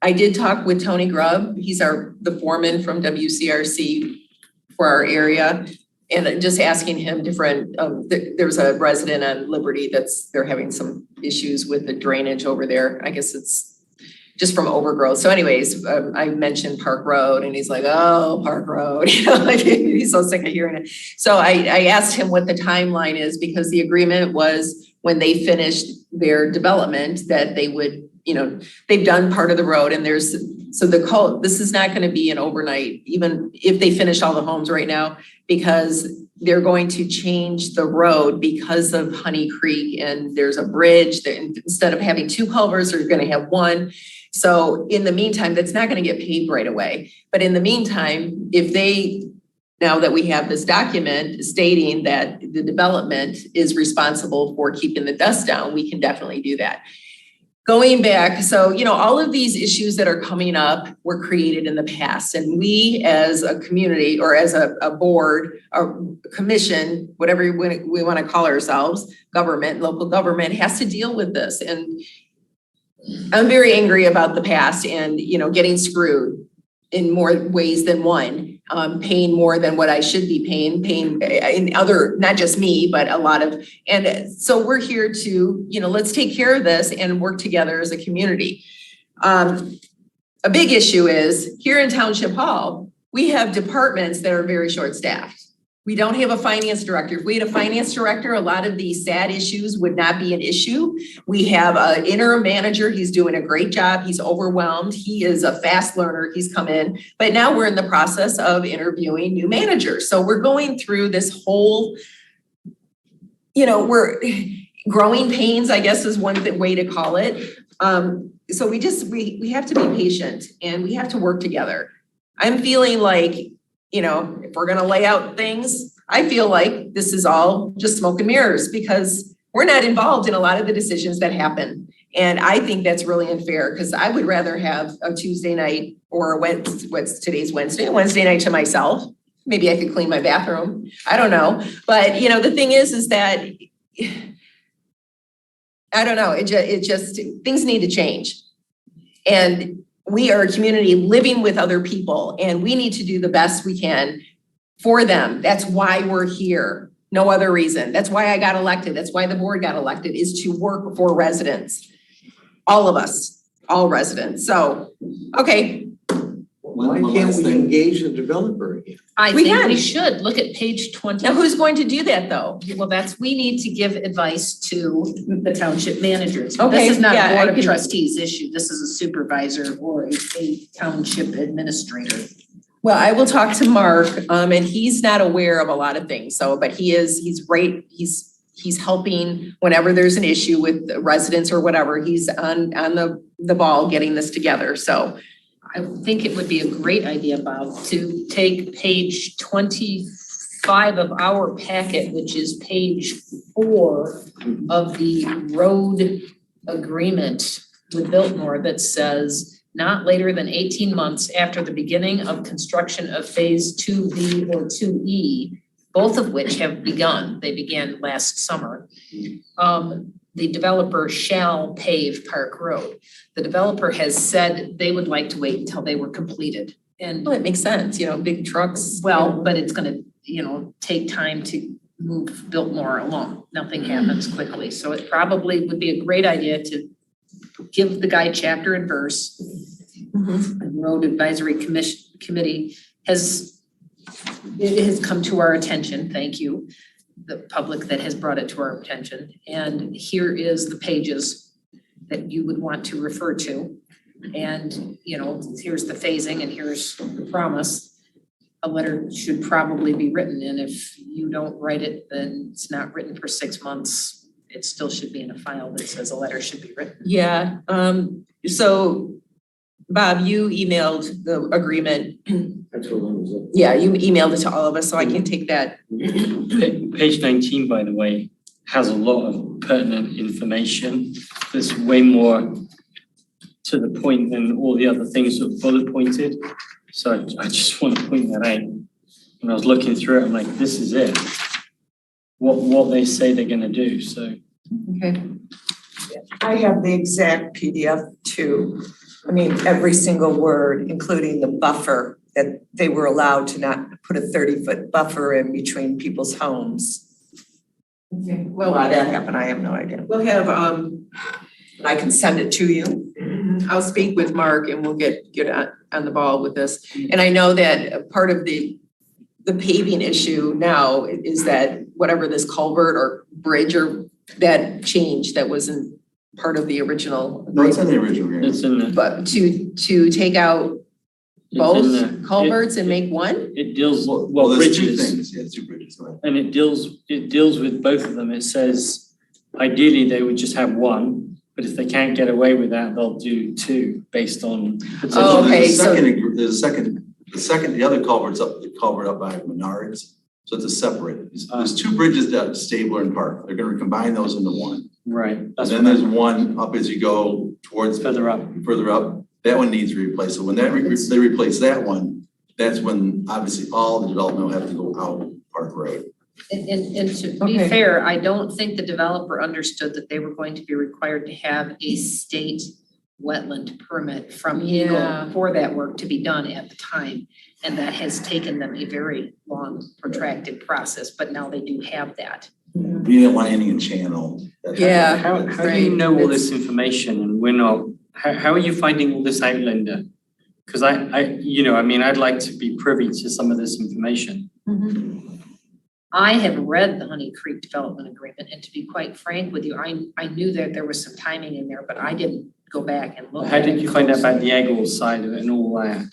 I did talk with Tony Grubb. He's the foreman from WCRC for our area. And just asking him different, there's a resident on Liberty they're having some issues with the drainage over there. I guess it's just from overgrowth. So anyways, I mentioned Park Road and he's like, oh, Park Road, you know, like he's so sick of hearing it. So I asked him what the timeline is, because the agreement was when they finished their development that they would, you know, they've done part of the road and this is not going to be an overnight, even if they finish all the homes right now, because they're going to change the road because of Honey Creek and there's a bridge that instead of having two culverts, they're going to have one. So in the meantime, that's not going to get paved right away. But in the meantime, now that we have this document stating that the development is responsible for keeping the dust down, we can definitely do that. Going back, so, you know, all of these issues that are coming up were created in the past, and we as a community or as a board or commission, whatever we want to call ourselves, government, local government has to deal with this. And I'm very angry about the past and, you know, getting screwed in more ways than one, paying more than what I should be paying in other, not just me, but a lot of, and so we're here to, you know, let's take care of this and work together as a community. A big issue is here in Township Hall, we have departments that are very short-staffed. We don't have a finance director. If we had a finance director, a lot of these sad issues would not be an issue. We have an interim manager. He's doing a great job. He's overwhelmed. He is a fast learner. He's come in, but now we're in the process of interviewing new managers. So we're going through this whole, you know, we're growing pains, I guess is one way to call it. So we have to be patient and we have to work together. I'm feeling like, you know, if we're going to lay out things, I feel like this is all just smoke and mirrors because we're not involved in a lot of the decisions that happen. And I think that's really unfair, because I would rather have a Tuesday night or what's today's Wednesday, a Wednesday night to myself. Maybe I could clean my bathroom. I don't know. But, you know, the thing is that, I don't know, it just, things need to change. And we are a community living with other people, and we need to do the best we can for them. That's why we're here. No other reason. That's why I got elected. That's why the board got elected, is to work for residents. All of us, all residents. So, okay. Why One can't last we thing. engage the developer again? I We think can. we should. Look at page 20. Now, who's going to do that though? Well, we need to give advice to the township managers. Okay, This is not yeah, a I board of can- trustees issue. This is a supervisor or a township administrator. Well, I will talk to Mark, and he's not aware of a lot of things, so, but he's helping whenever there's an issue with the residents or whatever. He's on the ball getting this together, so. I think it would be a great idea, Bob, to take page 25 of our packet, which is page 4 of the road agreement with Biltmore, that says not later than 18 months after the beginning of construction of phase 2B or 2E, both of which have begun. They began last summer. The developer shall pave Park Road. The developer has said they would like to wait until they were completed. And Well, it makes sense, you know, big trucks. well, but it's gonna, take time to move Biltmore along. Nothing happens quickly. So it probably would be a great idea to give the guy chapter and verse. Mhm. The Road Advisory Committee has come to our attention, thank you, the public that has brought it to our attention. And here is the pages that you would want to refer to. And, here's the phasing and here's the promise. A letter should probably be written, and if you don't write it, then it's not written for 6 months. It still should be in a file that says a letter should be written. Yeah, so Bob, you emailed the agreement. That's what was it. Yeah, you emailed it to all of us, so I can take that. Page 19, by the way, has a lot of pertinent information that's way more to the point than all the other things that are bullet pointed. So I just want to point that out. When I was looking through it, I'm like, this is it. What they say they're gonna do, so. Okay. I have the exact PDF too. I mean, every single word, including the buffer, that they were allowed to not put a 30-foot buffer in between people's homes. Okay, Why that happened, I have no idea. we'll have, I can send it to you. I'll speak with Mark and we'll get on the ball with this. And I know that part of the paving issue now is that whatever this culvert or bridge or that change that wasn't part of the original No, it's in agreement. the original agreement. It's in the, But to take out it's in both the- culverts and make one? It deals, Well, there's two bridges, things, yeah, two bridges, go ahead. and it deals with both of them. It says, ideally, they would just have one, but if they can't get away with that, they'll do two based on. Oh, okay, There's a so- second, the other culvert's up, the culvert up by Menards, so it's a separate. There's two bridges that Stabler and Park, they're gonna combine those into one. Right, And that's then what there's one up as you go towards. further up. Further up, that one needs replaced, so when they replace that one, that's when obviously all the development will have to go out Park Road. And to be Okay. fair, I don't think the developer understood that they were going to be required to have a state wetland permit from Eagle Yeah. for that work to be done at the time. And that has taken them a very long protracted process, but now they do have that. We didn't want anything in channel. Yeah. How do you Right, know all it's- this information and we're not, how are you finding all this out, Linda? Because I'd like to be privy to some of this information. I have read the Honey Creek Development Agreement, and to be quite frank with you, I knew that there was some timing in there, but I didn't go back and look. How at did it you find out closely. about the Eggles side of it and all that?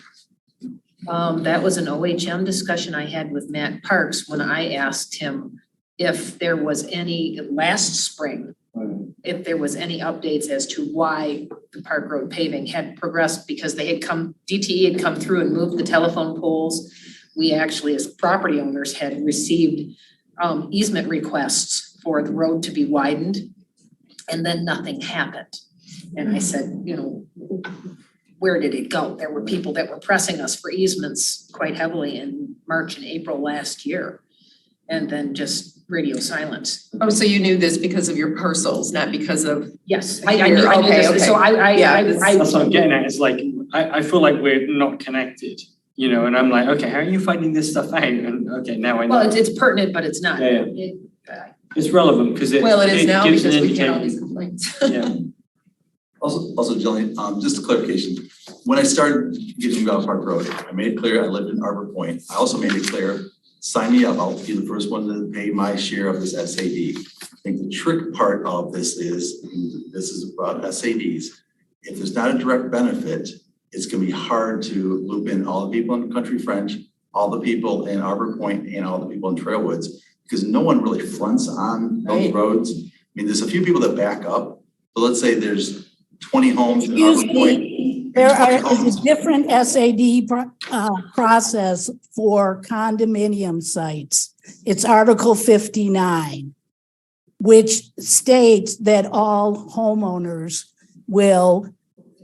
That was an OHM discussion I had with Matt Parks when I asked him if there was any, last spring, if there was any updates as to why the Park Road paving had progressed, because DTE had come through and moved the telephone poles. We actually, as property owners, had received easement requests for the road to be widened, and then nothing happened. And I said, you know, where did it go? There were people that were pressing us for easements quite heavily in March and April last year. And then just radio silence. Oh, so you knew this because of your parcels, not because of, Yes, I knew Okay, this, so Yeah, this- That's what I'm getting at, is like, I feel like we're not connected, you know, and I'm like, okay, how are you finding this stuff out? And okay, now I know. well, it's pertinent, but it's not. Yeah, It's relevant because it well, it is now gives an because we get all indication. these complaints. Yeah, Also, Jillian, just a clarification, when I started getting about Park Road, I made it clear I lived in Arbor Point. I also made it clear, sign me up, I'll be the first one to pay my share of this SAD. I think the trick part of this is about SADs. If there's not a direct benefit, it's gonna be hard to loop in all the people in Country French, all the people in Arbor Point, and all the people in Trailwoods, because no one really fronts on those Right. roads. I mean, there's a few people that back up, but let's say there's 20 homes in Excuse Arbor Point. me, there is a different SAD process for condominium sites. It's Article 59, which states that all homeowners will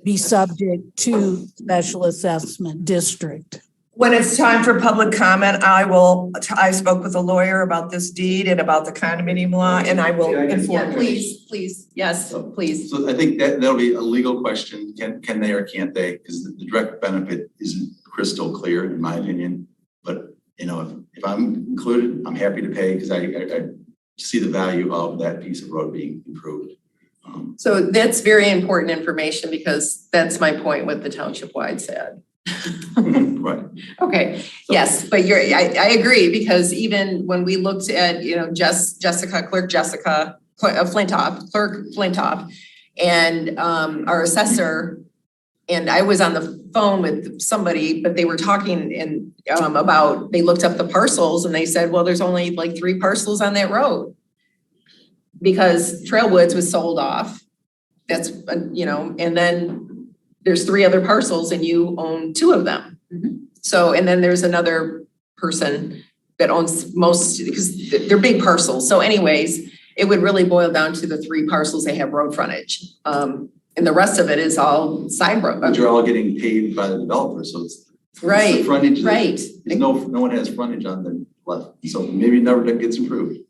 be subject to special assessment district. When it's time for public comment, I spoke with a lawyer about this deed and about the condominium law, and I will inform Yeah, you. please, yes, please. So I think that'll be a legal question, can they or can't they? Because the direct benefit isn't crystal clear, in my opinion. But, you know, if I'm included, I'm happy to pay because I see the value of that piece of road being improved. So that's very important information because that's my point with the township-wide SAD. Right. Okay, yes, but I agree because even when we looked at, you know, Clerk Flintoff, and our assessor, and I was on the phone with somebody, but they were talking about, they looked up the parcels and they said, well, there's only like 3 parcels on that road. Because Trailwoods was sold off. That's, you know, and then there's 3 other parcels and you own 2 of them. So, and then there's another person that owns most, because they're big parcels. So anyways, it would really boil down to the 3 parcels that have road frontage. And the rest of it is all side road. But you're all getting paid by the developer, so it's Right, the frontage. right. There's no one has frontage on the left, so maybe never gets improved.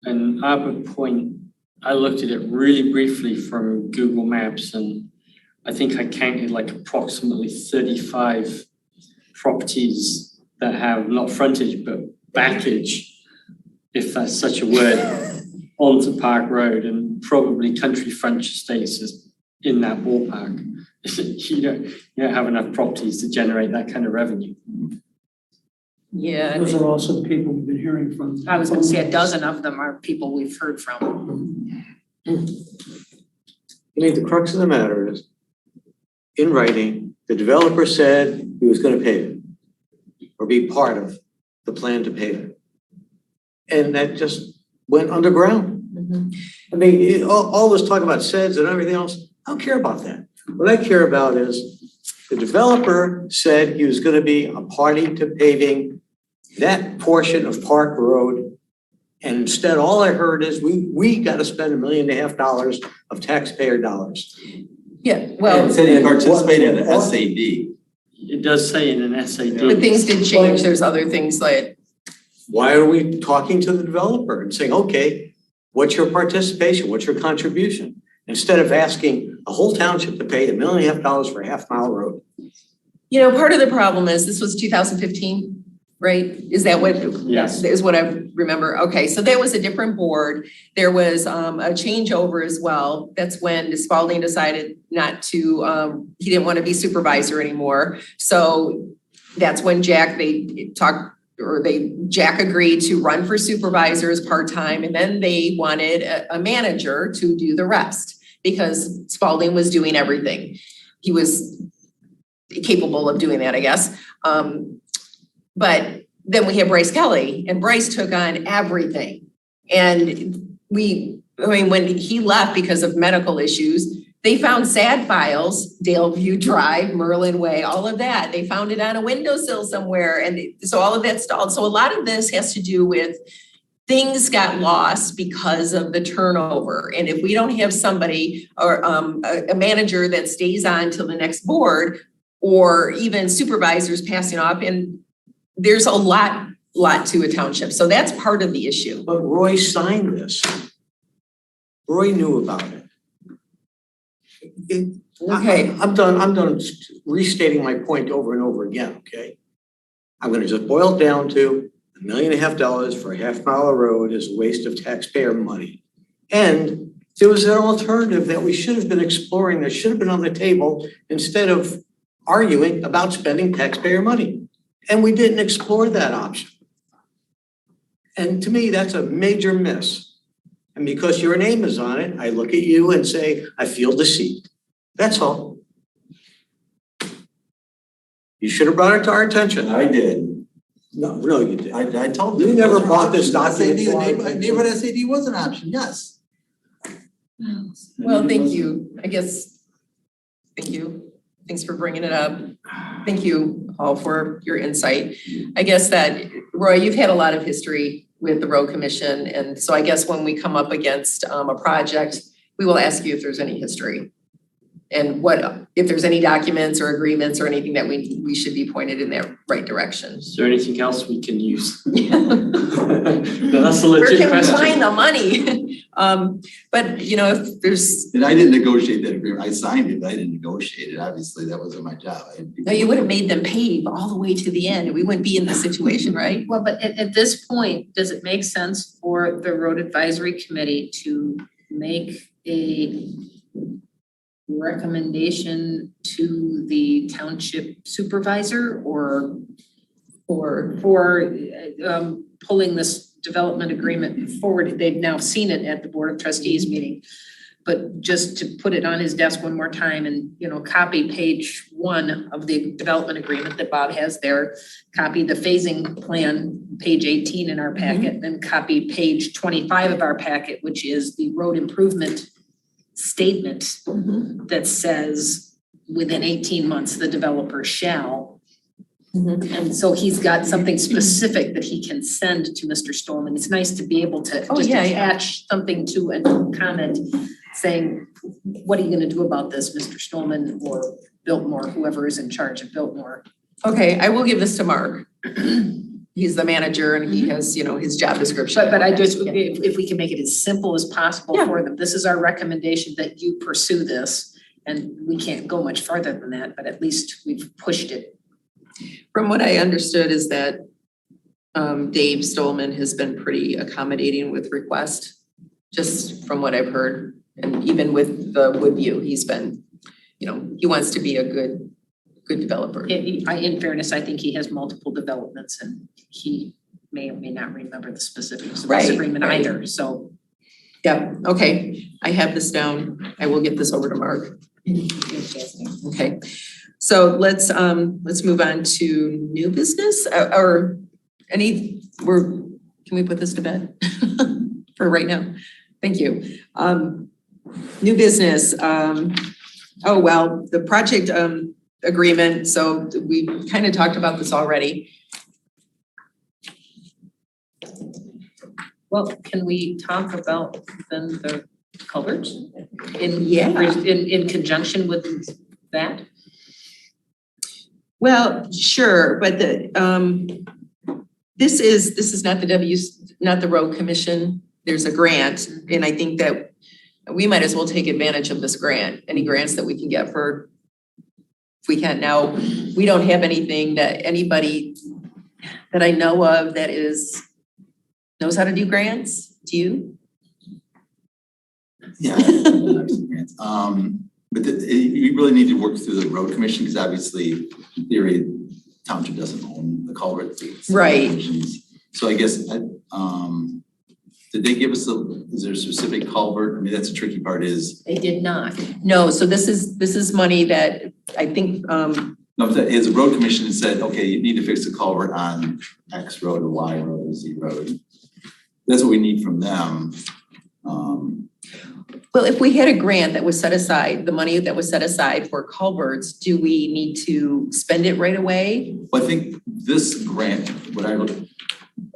and Arbor Point, I looked at it really briefly from Google Maps and I think I counted like approximately 35 properties that have not frontage but backage, if that's such a word, onto Park Road, and probably Country French Estates is in that ballpark. You don't have enough properties to generate that kind of revenue. Yeah. Those are also the people we've been hearing from. I was gonna say a dozen of them are people we've heard from. I think the crux of the matter is, in writing, the developer said he was gonna pay it or be part of the plan to pay it. And that just went underground. I mean, all this talk about SEDS and everything else, I don't care about that. What I care about is the developer said he was gonna be a party to paving that portion of Park Road. And instead, all I heard is we gotta spend $1.5 million of taxpayer dollars. Yeah, well, And said he participated in an SAD. It does say in an SAD. but things did change. There's other things like, Why are we talking to the developer and saying, okay, what's your participation? What's your contribution? Instead of asking a whole township to pay $1.5 million for a half-mile road. you know, part of the problem is this was 2015, right? Is that what? Yes. Is what I remember. Okay, so that was a different board. There was a changeover as well. That's when Spalding decided not to, he didn't want to be supervisor anymore. So that's when Jack agreed to run for supervisor as part-time, and then they wanted a manager to do the rest because Spalding was doing everything. He was capable of doing that, I guess. But then we had Bryce Kelly, and Bryce took on everything. And when he left because of medical issues, they found SAD files, Daleview Drive, Merlin Way, all of that. They found it on a windowsill somewhere. And so all of that stalled. So a lot of this has to do with things got lost because of the turnover. And if we don't have somebody or a manager that stays on till the next board, or even supervisors passing off, and there's a lot to a township. So that's part of the issue. But Roy signed this. Roy knew about it. Okay. I'm done restating my point over and over again, okay? I'm gonna just boil it down to $1.5 million for a half-mile of road is a waste of taxpayer money. And there was an alternative that we should have been exploring, that should have been on the table instead of arguing about spending taxpayer money. And we didn't explore that option. And to me, that's a major miss. And because your name is on it, I look at you and say, I feel deceived. That's all. You should have brought it to our attention. I did. No, you did. I told you. You never brought this document SAD, to our the attention. neighborhood SAD was an option, yes. Well, thank you. I guess, thank you. Thanks for bringing it up. Thank you all for your insight. I guess that, Roy, you've had a lot of history with the road commission. And so I guess when we come up against a project, we will ask you if there's any history. And if there's any documents or agreements or anything that we should be pointed in that right direction. Is there anything else we can use? Yeah. No, that's a Where legit can we question. find the money? But if there's, And I didn't negotiate that agreement. I signed it, but I didn't negotiate it. Obviously, that wasn't my job. no, you would have made them pave all the way to the end. We wouldn't be in this situation, right? Well, but at this point, does it make sense for the road advisory committee to make a recommendation to the township supervisor or for pulling this development agreement forward? They've now seen it at the Board of Trustees meeting. But just to put it on his desk one more time and, copy page 1 of the development agreement that Bob has there, copy the phasing plan, page 18 in our packet, then copy page 25 of our packet, which is the road improvement statement that says within 18 months, the developer shall. And so he's got something specific that he can send to Mr. Stolman. It's nice to be able to just attach something to a comment saying, what are you gonna do about this, Mr. Stolman or Biltmore, whoever is in charge of Biltmore? Okay, I will give this to Mark. He's the manager and he has, his job description. But I just, if we can make it as simple as possible for them, this is our recommendation that you pursue this. And we can't go much further than that, but at least we've pushed it. From what I understood is that Dave Stolman has been pretty accommodating with request, just from what I've heard. And even with the Woodview, he's been, he wants to be a good developer. In fairness, I think he has multiple developments and he may or may not remember the specifics of this agreement either, so. Yeah, okay, I have this down. I will get this over to Mark. Okay, so let's move on to new business can we put this to bed for right now? Thank you. New business, the project agreement, so we kind of talked about this already. Well, can we talk about then the culverts in conjunction with that? Well, sure, but this is not the road commission. There's a grant, and I think that we might as well take advantage of this grant, any grants that we can get for, if we can't now, we don't have anything that anybody that I know of that knows how to do grants. Do you? Yeah. But you really need to work through the road commission because obviously in theory, township doesn't own the culvert. Right. So I guess, did they give us is there a specific culvert? I mean, that's the tricky part is. They did not. No, so this is money that I think, No, is the road commission that said, okay, you need to fix the culvert on X road or Y road or Z road. That's what we need from them. well, if we had a grant that was set aside, the money that was set aside for culverts, do we need to spend it right away? Well, I think this grant, what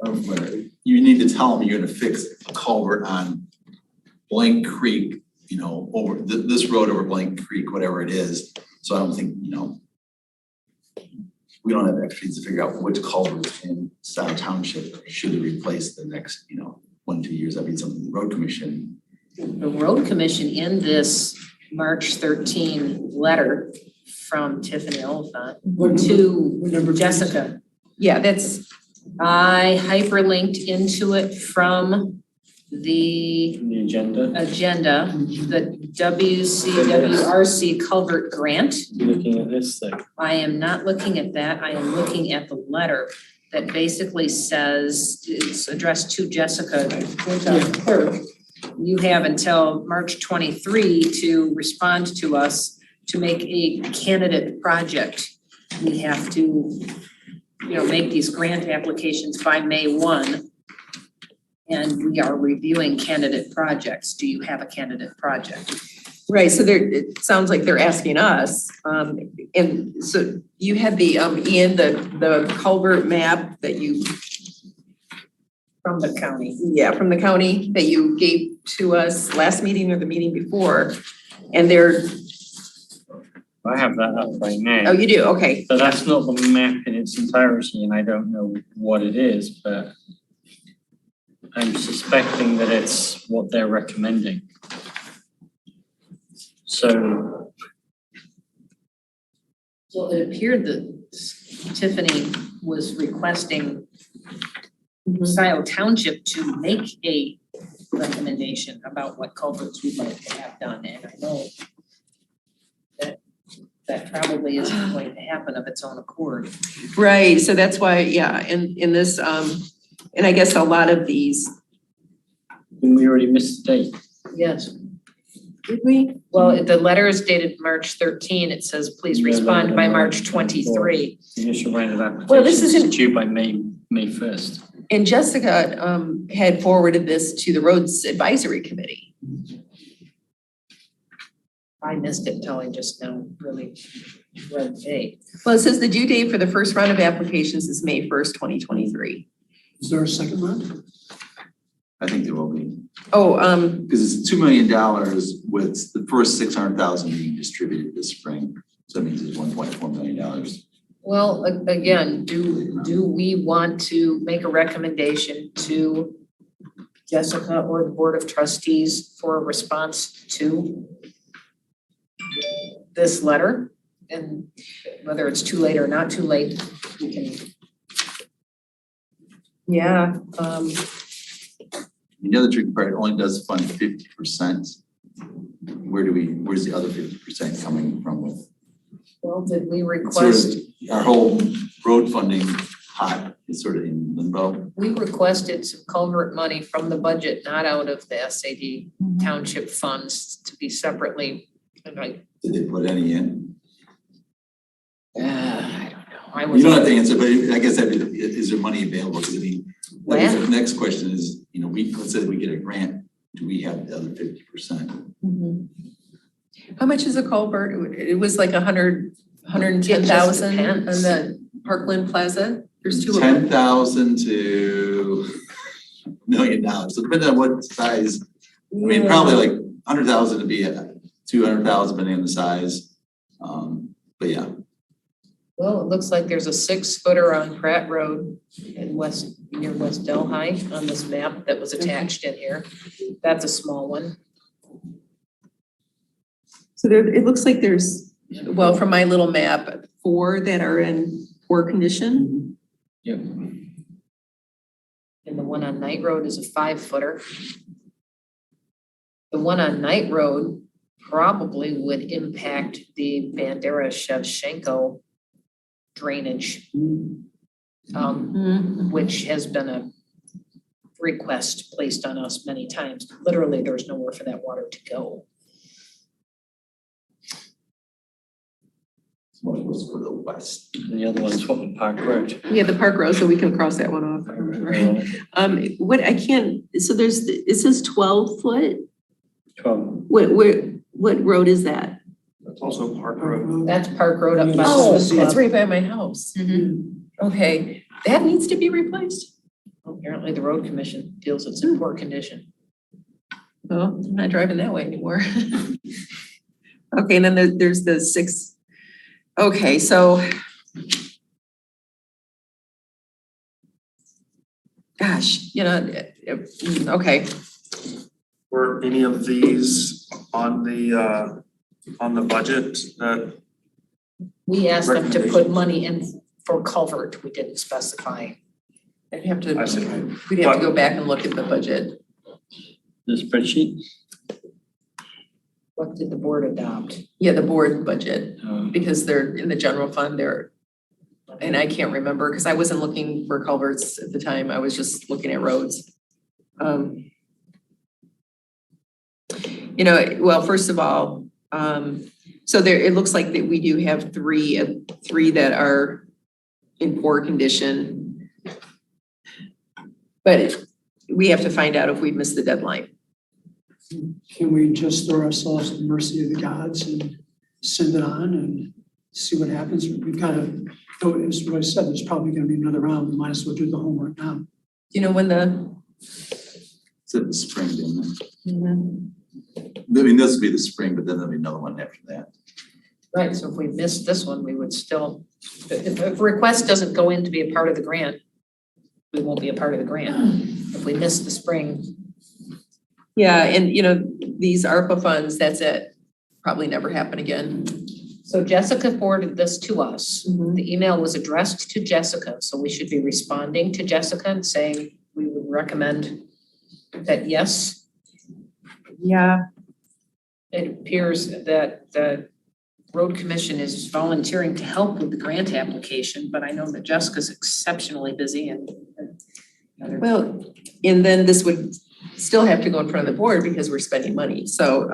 of where you need to tell them you're gonna fix a culvert on Blank Creek, you know, over this road over Blank Creek, whatever it is. So I don't think, you know, we don't have expertise to figure out which culverts in Scio Township should be replaced the next, you know, 1-2 years. That'd be something the road commission. The road commission in this March 13 letter from Tiffany Oliphant to Jessica. Yeah, that's, I hyperlinked into it from the agenda, the WCWRC culvert grant. you're looking at this thing. I am not looking at that. I am looking at the letter that basically says, it's addressed to Jessica, which I'm clerk. You have until March 23 to respond to us to make a candidate project. We have to, you know, make these grant applications by May 1. And we are reviewing candidate projects. Do you have a candidate project? right, so it sounds like they're asking us, and so you had the, Ian, the culvert map that you, From the county. yeah, from the county that you gave to us last meeting or the meeting before, and they're, I have that up right oh, now. you do, okay. So that's not the map in its entirety, and I don't know what it is, but I'm suspecting that it's what they're recommending. So, Well, it appeared that Tiffany was requesting Scio Township to make a recommendation about what culverts we'd like to have done, and I know that probably isn't going to happen of its own accord. Right, so that's why, yeah, in this, and I guess a lot of these, we already missed the date. Yes. did we? Well, the letter is dated March 13. It says, please respond by March 23. The initial round of applications Well, this isn't- is due by May 1st. And Jessica had forwarded this to the Roads Advisory Committee. I missed it until I just now really read the date. Well, it says the due date for the first round of applications is May 1st, 2023. Is there a second round? I think there will be, Oh, because it's $2 million with the first 600,000 being distributed this spring. So that means it's $1.4 million. Well, again, do we want to make a recommendation to Jessica or the Board of Trustees for a response to this letter? And whether it's too late or not too late, we can. yeah, You know, the tricky part, it only does fund 50%. Where's the other 50% coming from with? Well, did we It's sort request, of, our whole road funding pot is sort of in limbo. we requested some culvert money from the budget, not out of the SAD Township funds to be separately, and Did they put any in? I don't know. I You was. don't have to answer, but I guess is there money available? Because I mean, that was the next question is, you know, let's say we get a grant, do we have the other 50%? how much is a culvert? It was like 110,000 on depends. the Parkland Plaza. There's two of them. 10,000 to $1 million. So depending on what size, I mean, probably like 100,000 to be at 200,000 depending on the size. But yeah. Well, it looks like there's a 6-footer on Pratt Road in near West Delhi on this map that was attached in here. That's a small one. So there, it looks like there's, well, from my little map, 4 that are in poor condition. Yep. And the one on Knight Road is a 5-footer. The one on Knight Road probably would impact the Bandera Shevchenko drainage, which has been a request placed on us many times. Literally, there's nowhere for that water to go. Was for the west. And the other one's what, Park Road? Yeah, the Park Road, so we can cross that one off. Right. What I can't, so there's, it says 12 foot? 12. What road is that? That's also Park Road. That's Park Road up by the Oh, Swiss that's Club. right by my house. Okay, that needs to be replaced? Apparently the road commission feels it's in poor condition. Well, I'm not driving that way anymore. Okay, and then there's the 6. Okay, so. Gosh, okay, Were any of these on the budget that, We asked them to put money in for culvert, we didn't specify. I'd have to, I see. we'd have to go back and look at the budget. The spreadsheet? What did the board adopt? Yeah, the board budget, because they're in the general fund, and I can't remember, because I wasn't looking for culverts at the time, I was just looking at roads. Well, first of all, so it looks like that we do have three that are in poor condition. But we have to find out if we missed the deadline. Can we just throw ourselves at the mercy of the gods and send it on and see what happens? We've got to, as what I said, there's probably going to be another round. We might as well do the homework now. Do you know when the? It's in the spring, didn't it? I mean, this would be the spring, but then there'll be another one after that. Right, so if we missed this one, we would still, if a request doesn't go in to be a part of the grant, we won't be a part of the grant. If we miss the spring. Yeah, and these ARPA funds, that's it. Probably never happen again. So Jessica forwarded this to us. Mhm. The email was addressed to Jessica, so we should be responding to Jessica and saying we would recommend that yes. Yeah. It appears that the road commission is volunteering to help with the grant application, but I know that Jessica's exceptionally busy and. Well, and then this would still have to go in front of the board because we're spending money, so,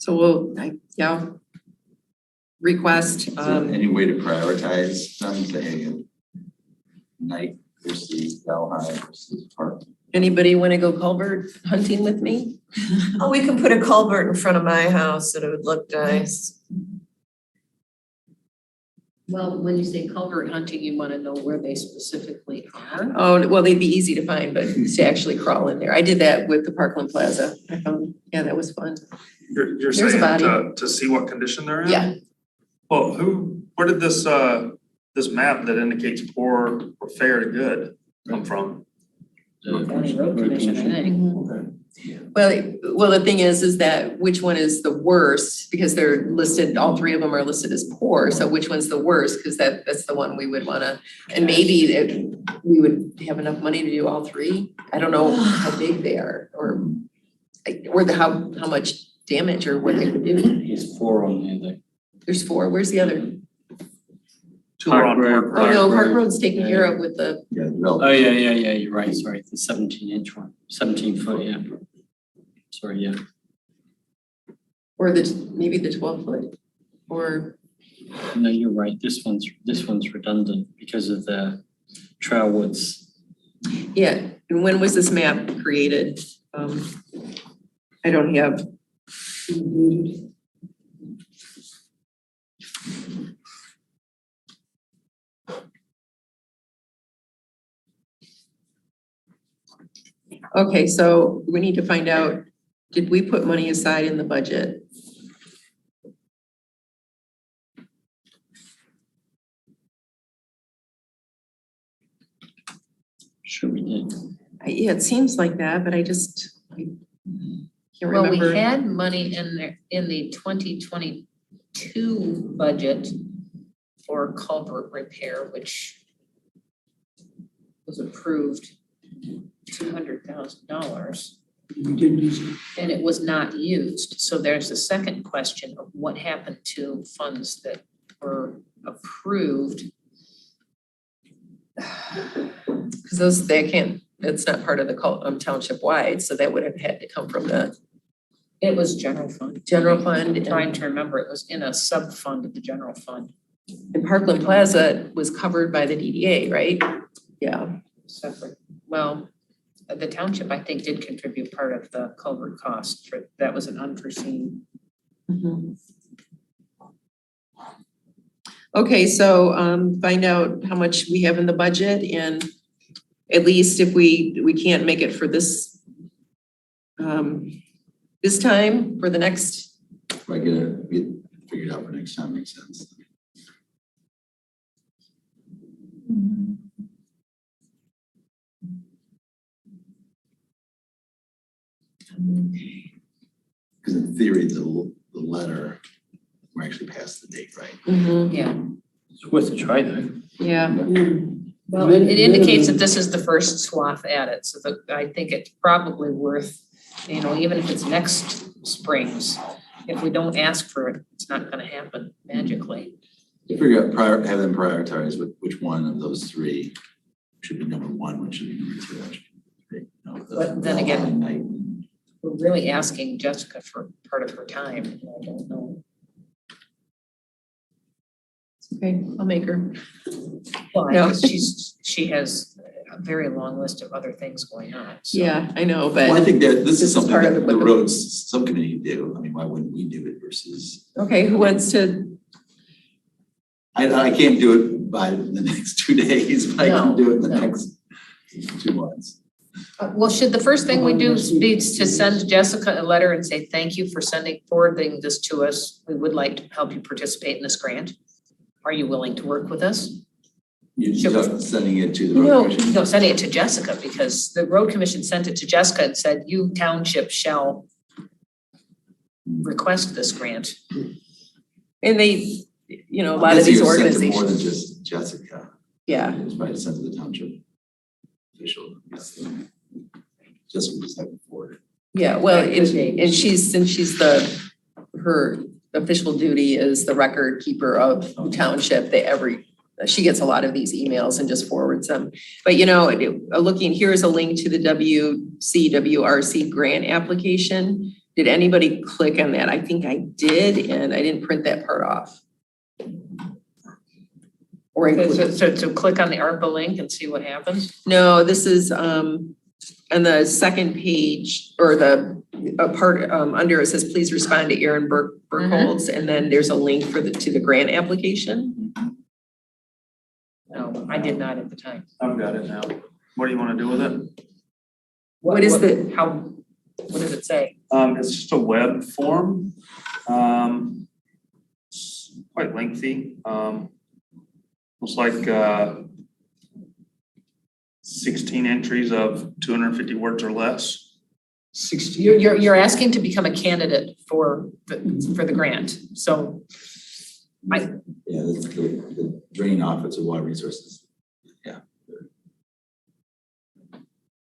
we'll, request, Is there any way to prioritize them, say, night versus Delhi versus park? anybody want to go culvert hunting with me? Oh, we can put a culvert in front of my house and it would look nice. Well, when you say culvert hunting, you want to know where they specifically are? Oh, well, they'd be easy to find, but to actually crawl in there. I did that with the Parkland Plaza. I found, that was fun. you're There's a saying body. to see what condition they're in? Yeah. Well, where did this map that indicates poor or fair to good come from? County Road Commission, I think. Well, the thing is that which one is the worst, because they're listed, all three of them are listed as poor, so which one's the worst? Because that's the one we would wanna, and maybe we would have enough money to do all three. I don't know how big they are, or how much damage or what they would do. There's 4 on there. There's 4, where's the other? Park Road. Oh, no, Park Road's taken care of with the, Yeah, Oh, yeah, you're right, sorry, the 17-inch one, 17 foot, yeah. Sorry, yeah. or maybe the 12 foot, or, No, you're right, this one's redundant because of the trail woods. yeah, and when was this map created? I don't have. Okay, so we need to find out, did we put money aside in the budget? Sure we did. Yeah, it seems like that, but I can't Well, remember. we had money in there in the 2022 budget for culvert repair, which was approved $200,000. We didn't use it. And it was not used. So there's a second question of what happened to funds that were approved. Because that's not part of the township wide, so that would have had to come from the It was general fund. general fund. I'm trying to remember, it was in a sub-fund of the general fund. And Parkland Plaza was covered by the DDA, right? Yeah. Separate. Well, the township, I think, did contribute part of the culvert cost for, that was an unforeseen. Mhm. Okay, so find out how much we have in the budget, and at least if we can't make it for this this time, for the next. Right, get it figured out for next time, makes sense. Because in theory, the letter, we're actually past the date, right? Mhm. Yeah. It's worth a try though. Yeah, Well, it indicates that this is the first swath at it, so that I think it's probably worth, you know, even if it's next spring's, if we don't ask for it, it's not gonna happen magically. Figure out have them prioritize which one of those three should be number one, which should be number two. Which should be three. You know, But then again- night. We're really asking Jessica for part of her time, and I don't know. okay, I'll make her. Well, No. because she has a very long list of other things going on, so. Yeah, I know, Well, I but, think that this This is is something part of that it the with the- roads subcommittee can do. I mean, why wouldn't we do it versus? okay, who wants to, I can't do it by the next 2 days, but I can No, do it in the no. next 2 months. Well, should the first thing we do be to send Jessica a letter and say, thank you for forwarding this to us. We would like to help you participate in this grant. Are you willing to work with us? You're Sure. just sending it to the No. road commission. No, sending it to Jessica, because the road commission sent it to Jessica and said, you township shall request this grant. and they, you know, a I'm lot of guessing these it was sent to organizations. more than just Jessica. Yeah, It was probably sent to the township official. Jessica was having forwarded. yeah, well, That could be. and since she's her official duty is the record keeper of the township, she gets a lot of these emails and just forwards them. But you know, looking, here's a link to the WCWRC grant application. Did anybody click on that? I think I did, and I didn't print that part off. Or include. So to click on the ARPA link and see what happens? No, this is on the second page, or the part under it says, please respond to Aaron Burkholz, and then there's a link to the grant application. No, I did not at the time. I've got it now. What do you wanna do with it? What is the- What does it say? It's just a web form. It's quite lengthy. Looks like 16 entries of 250 words or less. 60. You're asking to become a candidate for the grant, so Yeah, that's the drain office of water resources. Yeah.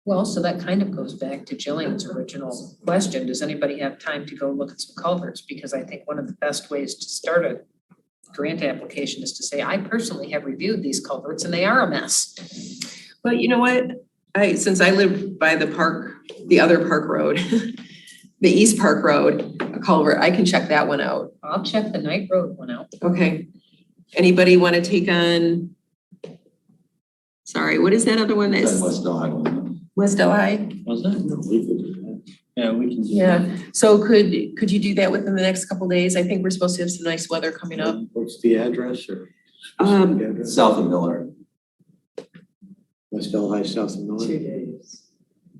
well, so that kind of goes back to Jillian's original question. Does anybody have time to go look at some culverts? Because I think one of the best ways to start a grant application is to say, I personally have reviewed these culverts and they are a mess. But you know what? Since I live by the park, the other park road, the East Park Road, a culvert, I can check that one out. I'll check the Night Road one out. Okay. Anybody want to take on? Sorry, what is that other one That's that's West Delhi one. West Delhi? Was it? No, we could do that. Yeah, we can do that. Yeah, so could you do that within the next couple days? I think we're supposed to have some nice weather coming up. What's the address or? Um, Address? South of Miller. West Delhi, south of Miller. 2 days.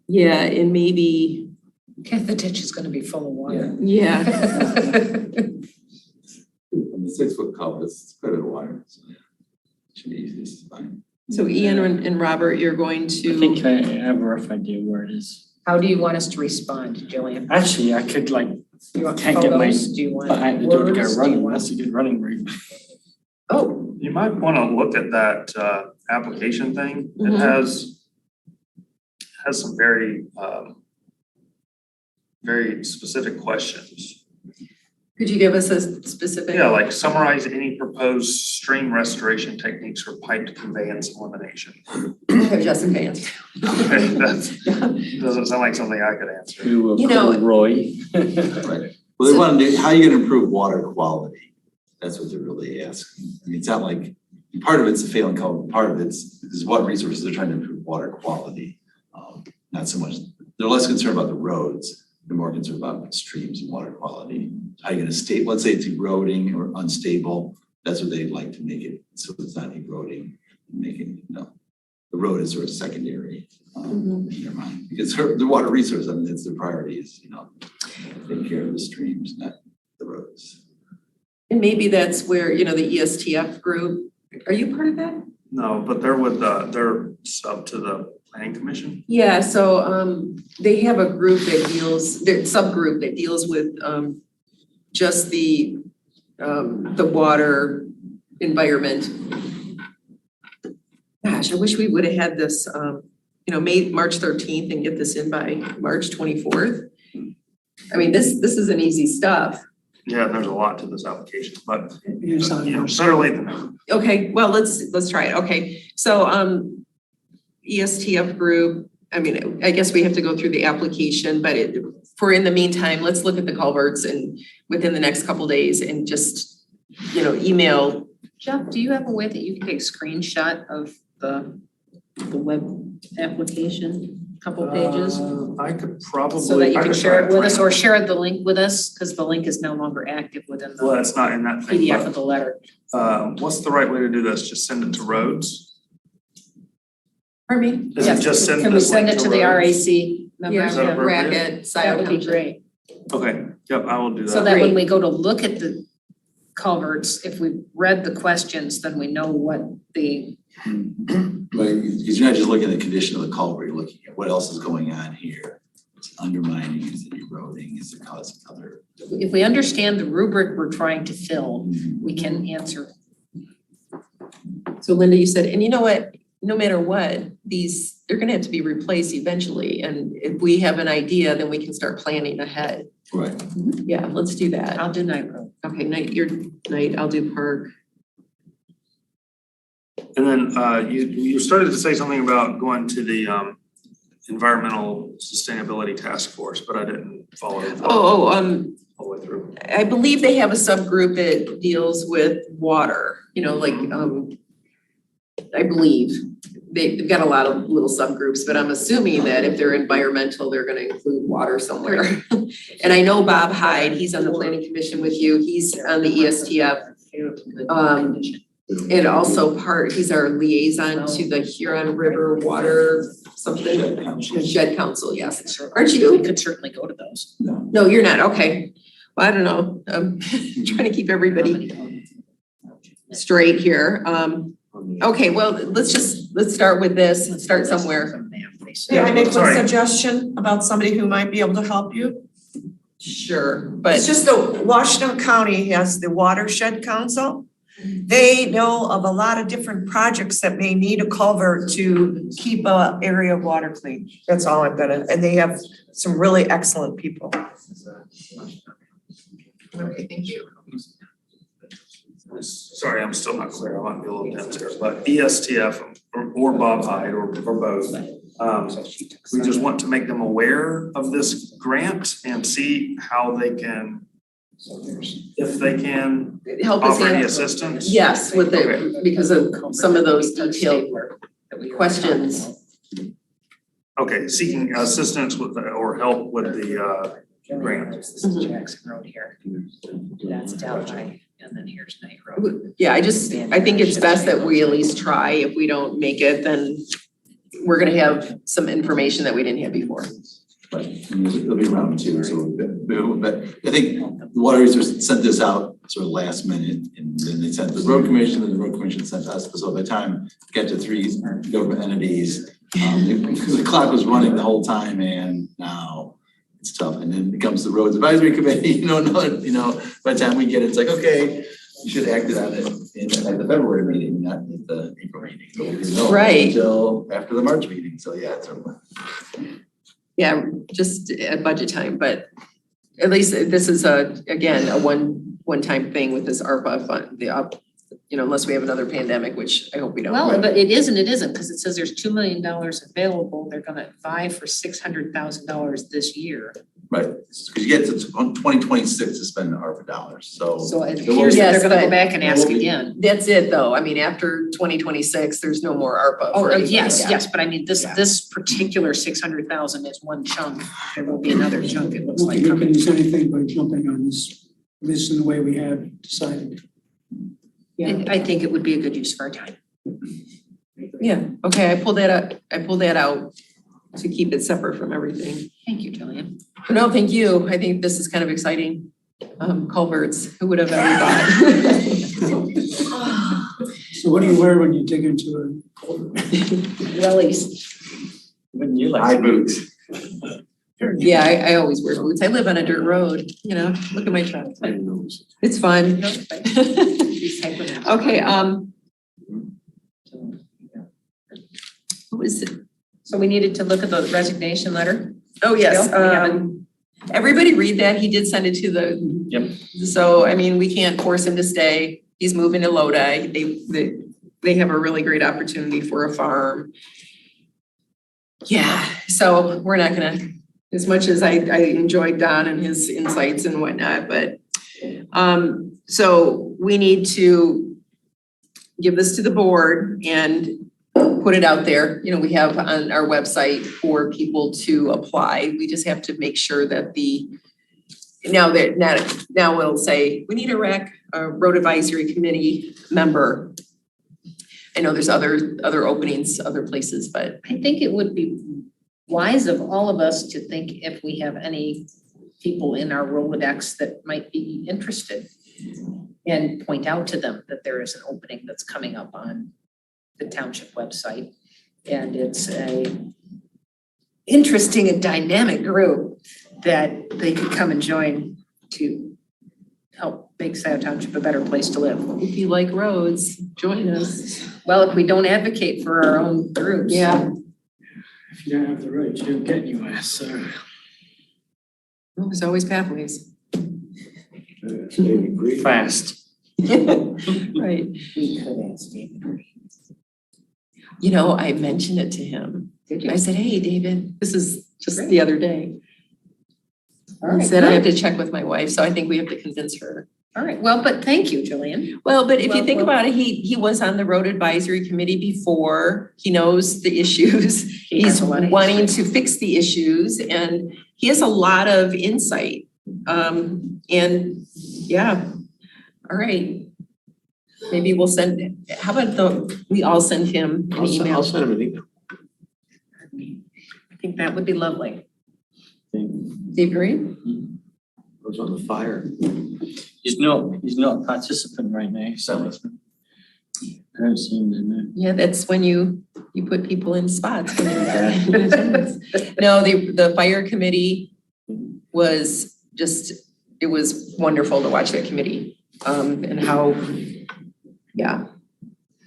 Yeah, and maybe, Okay, the ditch is gonna be full of water. yeah, And the 6-foot culvert, it's quite a bit of water. So yeah, should be easy, this is fine. so Ian and Robert, you're going I to, think I have a rough idea where it is. How do you want us to respond, Jillian? Actually, I could like, Do you want Can't get my photos? Do you want but I had to do it to go words? Do you running. want- That's a good running route. oh, You might wanna look at that application thing. It Mhm. has some very specific questions. could you give us a specific? Yeah, like summarize any proposed stream restoration techniques for piped conveyance elimination. Okay, Jessica answered. That doesn't sound like something I could answer. We will You know- call Roy. Right. Well, they want to do, how are you gonna improve water quality? That's what they're really asking. I mean, it's not like, part of it's a failing culvert, part of it's water resources, they're trying to improve water quality. not so much, they're less concerned about the roads, they're more concerned about streams and water quality. How are you gonna let's say it's eroding or unstable, that's what they'd like to make it, so it's not eroding, making, the road is sort of secondary in their mind. Because the water resource, I mean, it's their priority is, take care of the streams, not the roads. And maybe that's where, the ESTF group, are you part of that? No, but they're sub to the planning commission. Yeah, so they have a group that deals, their subgroup that deals with just the water environment. Gosh, I wish we would have had this March 13th and get this in by March 24th. I mean, this isn't easy stuff. Yeah, there's a lot to this application, but Yes, better late than never. Okay, well, let's try it. Okay, so ESTF group, I mean, I guess we have to go through the application, but for in the meantime, let's look at the culverts and within the next couple days and just, email. Jeff, do you have a way that you can take a screenshot of the web application, couple pages? I could probably. So that you I can could share try it with us find or share the link with us, because the link is no longer active within Well, the that's not in that thing, PDF of the letter. but what's the right way to do this? Just send it to roads? Pardon me? Is it just send Can we this send link it to to the roads? RAC Yeah, members? Is that appropriate? bracket, Scio That would be Township. great. Okay, yep, I will do that. So that when we go to look at the culverts, if we've read the questions, then we know what the, Because you're not just looking at the condition of the culvert, you're looking at what else is going on here. It's undermining, is it eroding, is it causing other? if we understand the rubric we're trying to fill, we can answer. So Linda, you said, and you know what, no matter what, they're gonna have to be replaced eventually. And if we have an idea, then we can start planning ahead. Right. Yeah, let's do that. I'll do night road. Okay, your night, I'll do park. And then you started to say something about going to the environmental sustainability task force, but I didn't follow it all the way through. I believe they have a subgroup that deals with water, I believe. They've got a lot of little subgroups, but I'm assuming that if they're environmental, they're gonna include water somewhere. And I know Bob Hyde, he's on the planning commission with you, he's on the ESTF. And also he's our liaison to the Huron River Water something. Shed Council, yes. Aren't you? We could certainly go to those. No, you're not, okay. Well, I don't know, I'm trying to keep everybody straight here. Okay, well, let's start with this, let's start somewhere. May I make one Sorry. suggestion about somebody who might be able to help you? Sure, but It's just that Washington County has the Watershed Council. They know of a lot of different projects that may need a culvert to keep a area of water clean. That's all I'm and they have some really excellent people. okay, thank you. Sorry, I'm still not clear. I might be a little dense here, but ESTF or Bob Hyde or both. We just want to make them aware of this grant and see how they can, if they can Help us offer any answer. assistance. Yes, with Okay. because of some of those detailed questions. Okay, seeking assistance with or help with the grant. This is Jackson Road here. That's Delhi, and then here's Night Road. Yeah, I think it's best that we at least try. If we don't make it, then we're gonna have some information that we didn't have before. But it'll be round two, so but I think the Water Resources sent this out sort of last minute, and then they sent the road commission, and the road commission sent us. So by the time we get to three government entities, the clock was running the whole time, and now it's tough. And then it comes to the roads advisory committee, by the time we get it, it's like, okay, you should have acted on it at the February meeting, not at the April meeting. So we didn't know Right. until after the March meeting. So yeah, it's Yeah, just at budget time, but at least this is a one-time thing with this ARPA fund, unless we have another pandemic, which I hope we don't. Well, but it isn't, because it says there's $2 million available. They're gonna vie for $600,000 this year. Right, because you get to 2026 to spend the ARPA dollars, so. So it will appears be- that they're gonna Yes, go back and ask but- again. That's it though. I mean, after 2026, there's no more ARPA Oh, for anybody. yes, Yeah. yes, but I mean, this particular 600,000 is one chunk. There will be another chunk, it looks I like think we can coming. use anything by jumping on this in the way we have decided. I think it would be a good use of our time. Yeah, okay, I pulled that out to keep it separate from everything. Thank you, Jillian. No, thank you. I think this is kind of exciting. Culverts, who would have ever thought? So what do you wear when you dig into a culvert? Wellies. Wouldn't you like? High boots. Yeah, I always wear boots. I live on a dirt road, you know, look at my truck. It's fun. Okay, what was it? So we needed to look at the resignation letter. Oh, yes, Bill, we haven't- everybody read that. He did send it to the. Yep. So, I mean, we can't force him to stay. He's moving to Lodi. They have a really great opportunity for a farm. Yeah, so we're not gonna, as much as I enjoyed Don and his insights and whatnot, but so we need to give this to the board and put it out there. You know, we have on our website for people to apply. We just have to make sure that now it'll say, we need a RAC, a road advisory committee member. I know there's other openings, other places, but I think it would be wise of all of us to think if we have any people in our Rolodex that might be interested and point out to them that there is an opening that's coming up on the township website. And it's a interesting and dynamic group that they could come and join to help make Scio Township a better place to live. if you like roads, join us. Well, if we don't advocate for our own groups. Yeah. If you don't have the roads, you don't get anywhere, so. There's always pathways. Fast. Right. We could ask David. You know, I mentioned it to him. Did you? I said, hey, David, this is just the other day. All He right, said, I have good. to check with my wife, so I think we have to convince her. All right, well, but thank you, Jillian. Well, but if you Well, think well- about it, he was on the road advisory committee before. He knows the issues. He has He's a lot of wanting history. to fix the issues and he has a lot of insight. And yeah, all right. Maybe we'll send, how about we all send him an I'll email? send him an email. I think that would be lovely. Do you agree? Goes on the fire. He's not a participant right now, so. I don't see him in there. Yeah, that's when you put people in spots. when you're- No, the fire committee was just, it was wonderful to watch that committee. And how, yeah,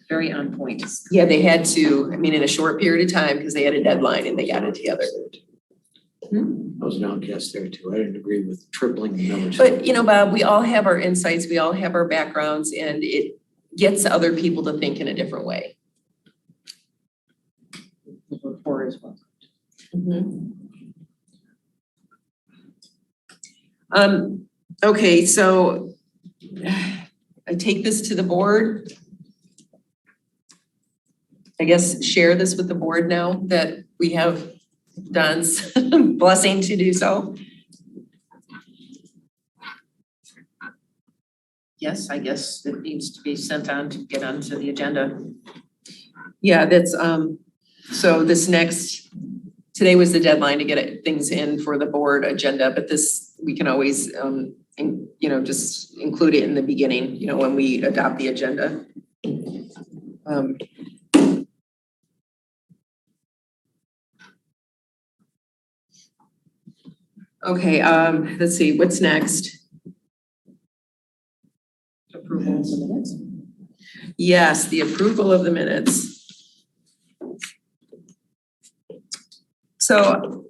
Very on point. yeah, they had to, I mean, in a short period of time, because they had a deadline and they got it together. I was an outcast there too. I didn't agree with tripling the numbers. But, you know, Bob, we all have our insights, we all have our backgrounds, and it gets other people to think in a different way. Report as well. Okay, so I take this to the board. I guess share this with the board now that we have Don's blessing to do so. Yes, I guess it needs to be sent on to get onto the agenda. Yeah, that's, so this next, today was the deadline to get things in for the board agenda, but this, we can always, you know, just include it in the beginning, you know, when we adopt the agenda. Okay, let's see, what's next? Approval of the minutes. Yes, the approval of the minutes. So,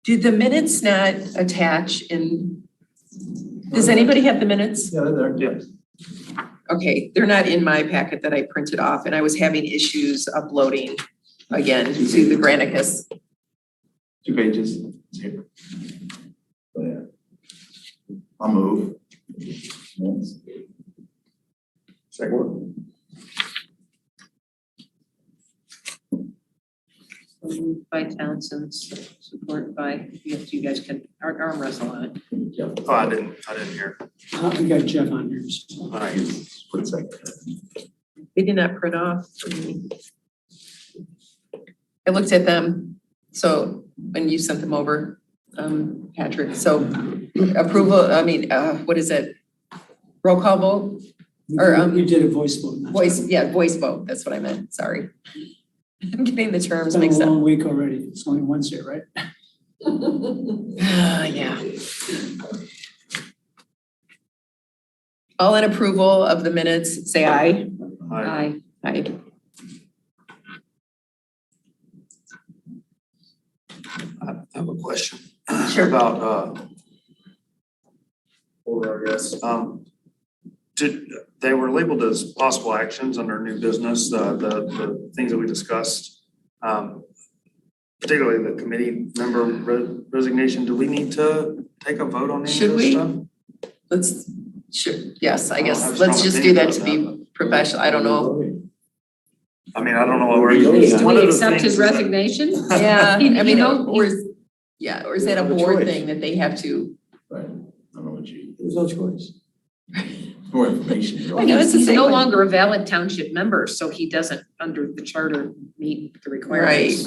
do the minutes not attach in, does anybody have the minutes? Yeah, they're there. Yeah. okay, they're not in my packet that I printed off, and I was having issues uploading again to the Granicus. 2 pages. It's here. Oh, yeah. I'll move. Yes. Second. Moved by Townsend, support by, you guys can arm wrestle on it. Oh, I didn't hear. We got Jeff on here. So. Nice. Split second. They did not print off for me. I looked at them, so when you sent them over, Patrick, so approval, what is it? Roll call vote? Or, We did a voice vote. Voice vote, that's what I meant, sorry. I'm getting the It's terms been a mixed up. long week already. It's only Wednesday, right? Yeah. All in approval of the minutes, say aye. Aye. Aye. I have a question. Sure. About, order, I guess. They were labeled as possible actions under new business, the things that we discussed. Particularly the committee member resignation. Do we need to take a vote on any of Should this we? stuff? Sure, yes, I I don't guess, have a let's strong just do that to opinion on be professional, I don't know. I mean, I don't know what we're. Do one we of the accept his things that- resignation? Yeah, You I mean, know, or is that a have a board choice. thing that they have to? Right. I don't know what you, There's no choice. more information. I know it's the He's same no one. longer a valid township member, so he doesn't, under the charter, meet the requirements.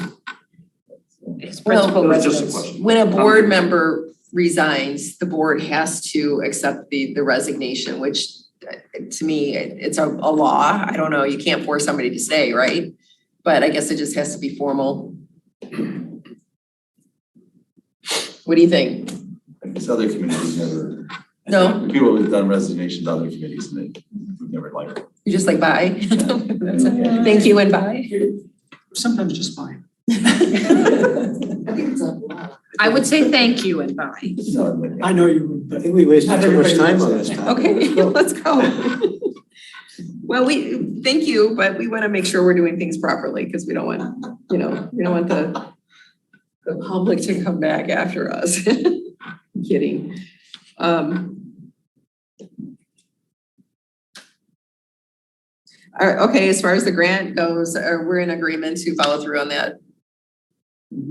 His Well, principal It was just a residence. question. When a board member resigns, the board has to accept the resignation, which to me, it's a law. I don't know, you can't force somebody to stay, right? But I guess it just has to be formal. What do you think? These other committees never. No. People who've done resignations, other committees, and they've never liked it. You just like bye? That's it. Thank you and bye. Sometimes just fine. I would say thank you and bye. I know you would, I but think we wasted Not too much everybody time does on that. this topic. Okay, let's go. Well, we, thank you, but we want to make sure we're doing things properly because we don't want, we don't want the public to come back after us. Kidding. Okay, as far as the grant goes, we're in agreement to follow through on that.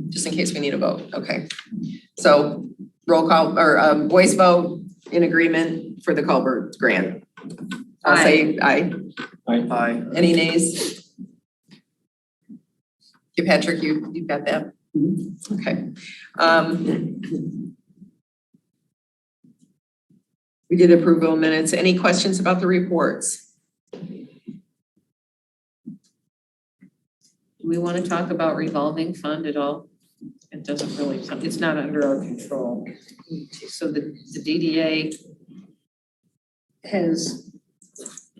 Just in case we need a vote, okay. So roll call or voice vote in agreement for the Culverts grant. I'll say aye. Aye. Any nays? Okay, Patrick, you've got that? Okay. We did approval minutes. Any questions about the reports? Do we want to talk about revolving fund at all? It doesn't really, it's not under our control. So the DDA has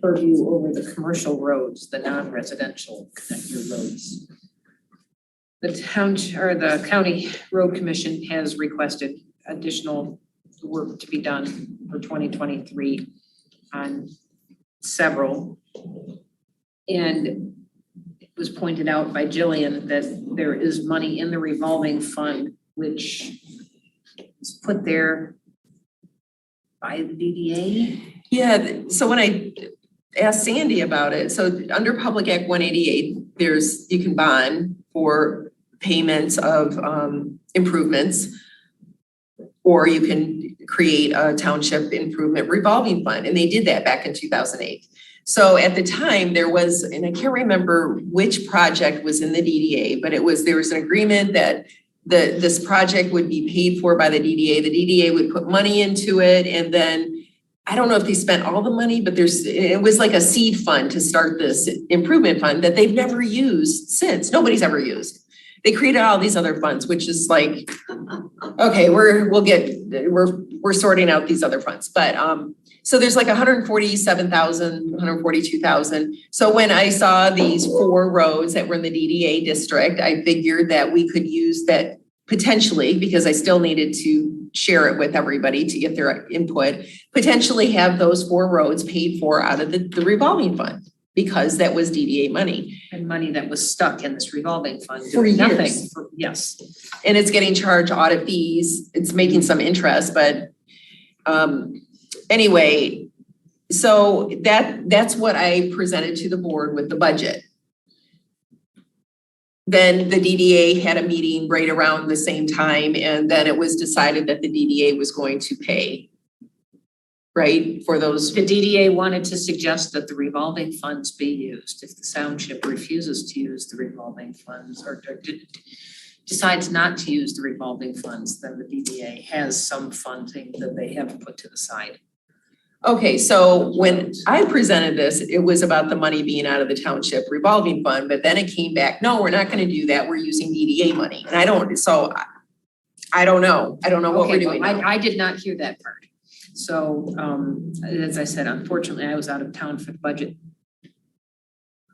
purview over the commercial roads, the non-residential connector roads. The the county road commission has requested additional work to be done for 2023 on several. And it was pointed out by Jillian that there is money in the revolving fund, which is put there by the DDA. Yeah, so when I asked Sandy about it, so under Public Act 188, you can bond for payments of improvements, or you can create a township improvement revolving fund, and they did that back in 2008. So at the time there was, and I can't remember which project was in the DDA, but there was an agreement that this project would be paid for by the DDA. The DDA would put money into it, and then I don't know if they spent all the money, but it was like a seed fund to start this improvement fund that they've never used since. Nobody's ever used. They created all these other funds, which is like, okay, we're sorting out these other funds. But so there's like 147,000, 142,000. So when I saw these 4 roads that were in the DDA district, I figured that we could use that potentially, because I still needed to share it with everybody to get their input, potentially have those 4 roads paid for out of the revolving fund, because that was DDA money. And money that was stuck in this revolving fund For doing nothing years. for, yes. And it's getting charged audit fees, it's making some interest, but anyway, so that's what I presented to the board with the budget. Then the DDA had a meeting right around the same time, and then it was decided that the DDA was going to pay, right, for those. The DDA wanted to suggest that the revolving funds be used. If the township refuses to use the revolving funds or decides not to use the revolving funds, then the DDA has some funding that they have put to the side. Okay, so when I presented this, it was about the money being out of the township revolving fund, but then it came back, no, we're not gonna do that, we're using DDA money. And I don't know. I don't know what we're Okay, doing well, now. I did not hear that part. So, as I said, unfortunately, I was out of town for the budget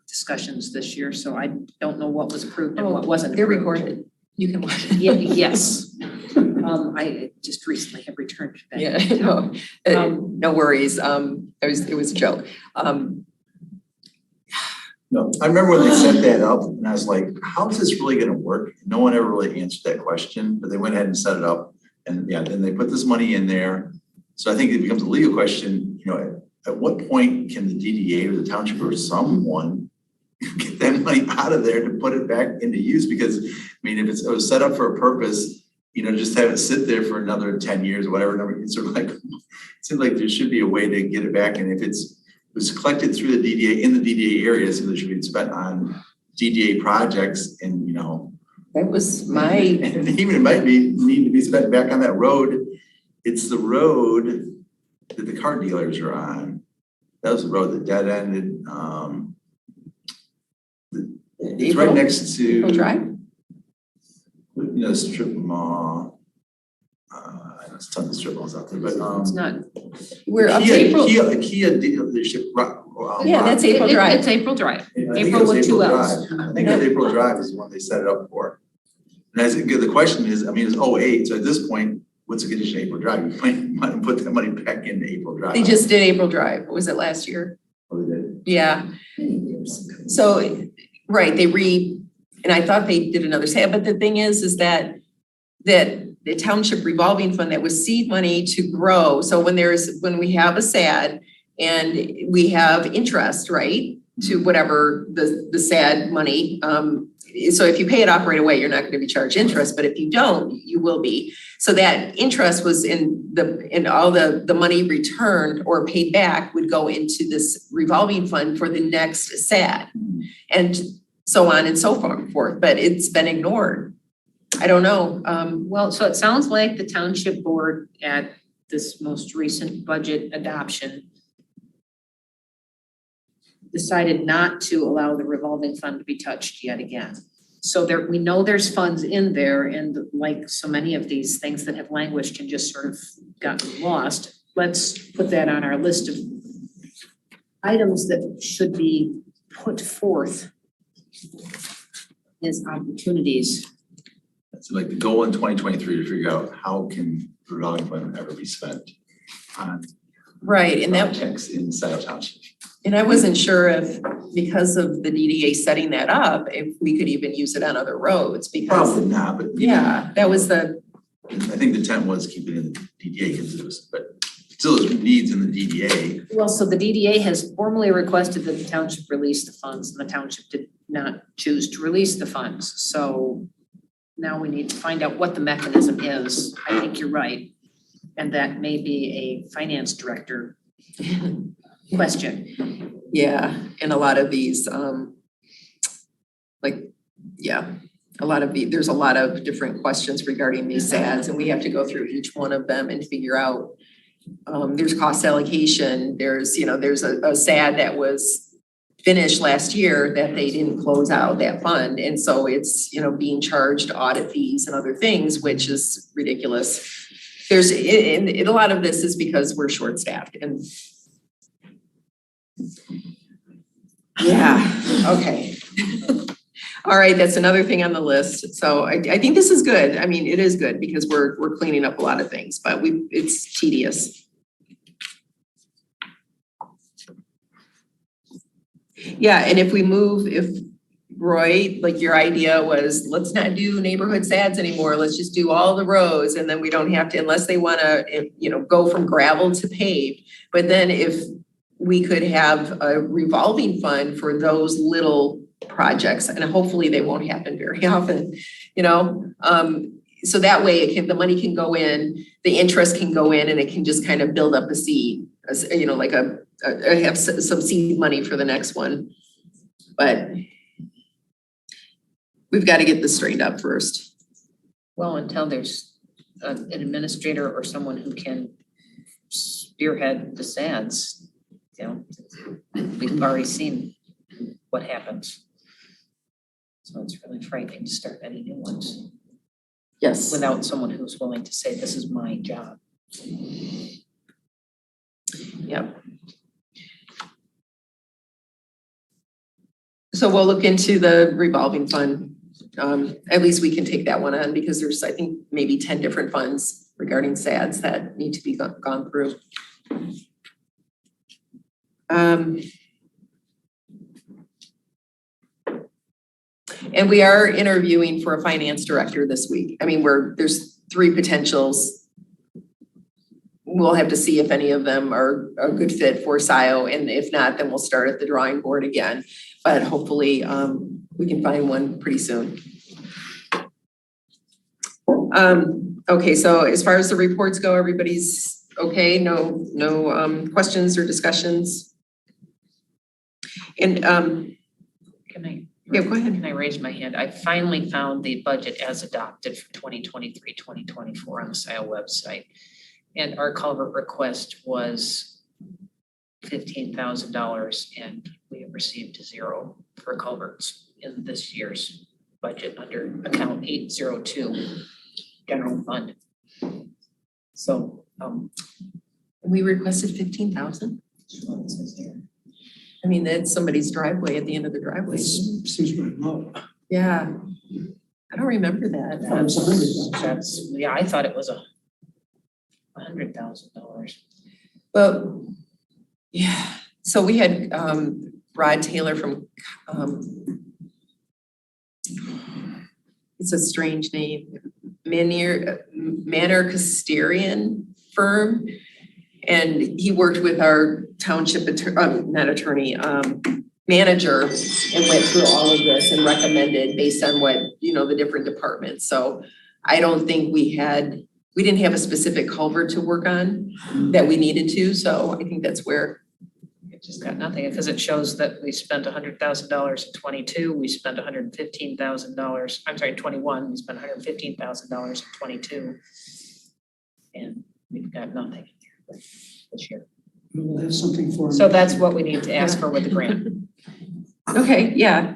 discussions this year, so I don't know what was approved and what wasn't They're approved. recorded, you can watch it. Yeah, yes. I just recently have returned back. Yeah, to town. no worries, it was a joke. No, I remember when they set that up and I was like, how is this really gonna work? No one ever really answered that question, but they went ahead and set it up. And yeah, then they put this money in there. So I think it becomes a legal question, you know, at what point can the DDA or the township or someone get that money out of there to put it back into use? Because, I mean, if it was set up for a purpose, you know, just have it sit there for another 10 years or whatever, it's sort of like, it seems like there should be a way to get it back. And if it was collected through the DDA, in the DDA areas, so it should be spent on DDA projects and, you know. That was my, And even it might need to be spent back on that road. It's the road that the car dealers are on. That was the road that dead ended. It's right next to. April Drive? You know, strip mall. There's tons of strip malls out there, but It's not. We're up to Kia April. dealership. Yeah, that's April Drive. It's April Drive. I think April it was with two April Ls. Drive. I think it was April Drive is the one they set it up for. And as the question is, I mean, it's 08, so at this point, what's the condition of April Drive? You might put that money back into April Drive. They just did April Drive, what was it last year? Oh, they did? Yeah. So, right, and I thought they did another SAD, but the thing is that the township revolving fund, that was seed money to grow. So when we have a SAD and we have interest, right, to whatever the SAD money, so if you pay it off right away, you're not gonna be charged interest, but if you don't, you will be. So that interest was in all the money returned or paid back would go into this revolving fund for the next SAD. And so on and so forth, but it's been ignored. I don't know. Well, so it sounds like the township board at this most recent budget adoption decided not to allow the revolving fund to be touched yet again. So we know there's funds in there, and like so many of these things that have languished and just sort of gotten lost, let's put that on our list of items that should be put forth as opportunities. It's like the goal in 2023 to figure out how can the revolving fund ever be spent on Right, and projects in Scio Township. And I wasn't sure if, because of the DDA setting that up, if we could even use it on other roads, because. Probably not, but. Yeah, that was the, I think the intent was keep it in the DDA because it was, but still there's needs in the DDA. Well, so the DDA has formally requested that the township release the funds, and the township did not choose to release the funds. So now we need to find out what the mechanism is. I think you're right. And that may be a finance director question. yeah, and a lot of these, there's a lot of different questions regarding these SADs, and we have to go through each one of them and figure out, there's cost allocation, there's a SAD that was finished last year that they didn't close out that fund, and so it's, being charged audit fees and other things, which is ridiculous. And a lot of this is because we're short-staffed and yeah, okay. All right, that's another thing on the list. So I think this is good. I mean, it is good because we're cleaning up a lot of things, but it's tedious. Yeah, and if Roy, like your idea was, let's not do neighborhood SADs anymore. Let's just do all the roads, and then we don't have to, unless they wanna, go from gravel to paved. But then if we could have a revolving fund for those little projects, and hopefully they won't happen very often, so that way the money can go in, the interest can go in, and it can just kind of build up a seed, like have some seed money for the next one. But we've got to get this straightened up first. Well, until there's an administrator or someone who can spearhead the SADs, we've already seen what happens. So it's really frightening to start any new ones Yes. without someone who's willing to say, this is my job. Yep. So we'll look into the revolving fund. At least we can take that one on because there's, I think, maybe 10 different funds regarding SADs that need to be gone through. And we are interviewing for a finance director this week. I mean, there's 3 potentials. We'll have to see if any of them are a good fit for Scio, and if not, then we'll start at the drawing board again. But hopefully we can find one pretty soon. Okay, so as far as the reports go, everybody's okay? No questions or discussions? And yeah, go ahead. Can I raise my hand? I finally found the budget as adopted for 2023-2024 on the Scio website. And our culvert request was $15,000, and we have received 0 for culverts in this year's budget under account 802, general fund. So we requested 15,000. I mean, that's somebody's driveway at the end of the driveway. Seems pretty low. Yeah, I don't remember that. I thought it was $100,000. Well, yeah, so we had Rod Taylor from, it's a strange name, Manor Custarian firm. And he worked with our township, manager, and went through all of this and recommended based on what, the different departments. So I don't think we didn't have a specific culvert to work on that we needed to. So I think that's where It just got nothing, because it shows that we spent $100,000 in 22, we spent $115,000, I'm sorry, 21, we spent $115,000 in 22. And we've got nothing this year. We'll have something for. So that's what we need to ask for with the grant. okay, yeah.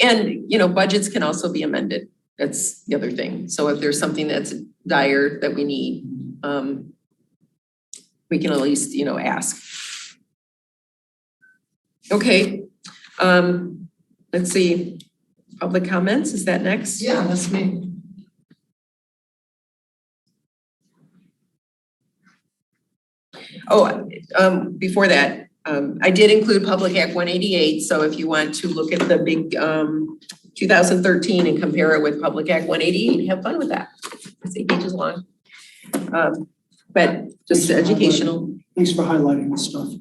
And, budgets can also be amended. That's the other thing. So if there's something that's dire that we need, we can at least, ask. Okay, let's see. Public comments, is that next? Yeah, that's me. Oh, before that, I did include Public Act 188. So if you want to look at the big 2013 and compare it with Public Act 188, have fun with that. It's 8 pages long. But just educational. Thanks for highlighting this stuff.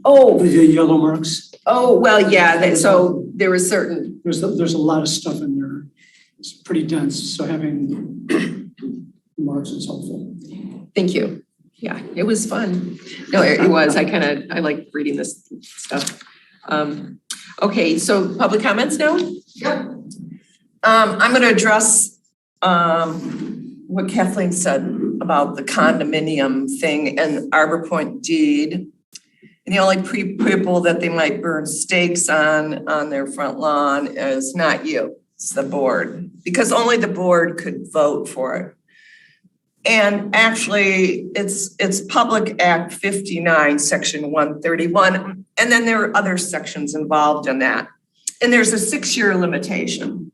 Oh, The yellow marks, well, yeah, so there was certain, there's a lot of stuff in there. It's pretty dense, so having marks is helpful. thank you. Yeah, it was fun. No, it was. I like reading this stuff. Okay, so public comments now? Yep. I'm gonna address what Kathleen said about the condominium thing and Arbor Point deed. And the only people that they might burn stakes on their front lawn is not you, it's the board. Because only the board could vote for it. And actually, it's Public Act 59, Section 131, and then there are other sections involved in that. And there's a 6-year limitation.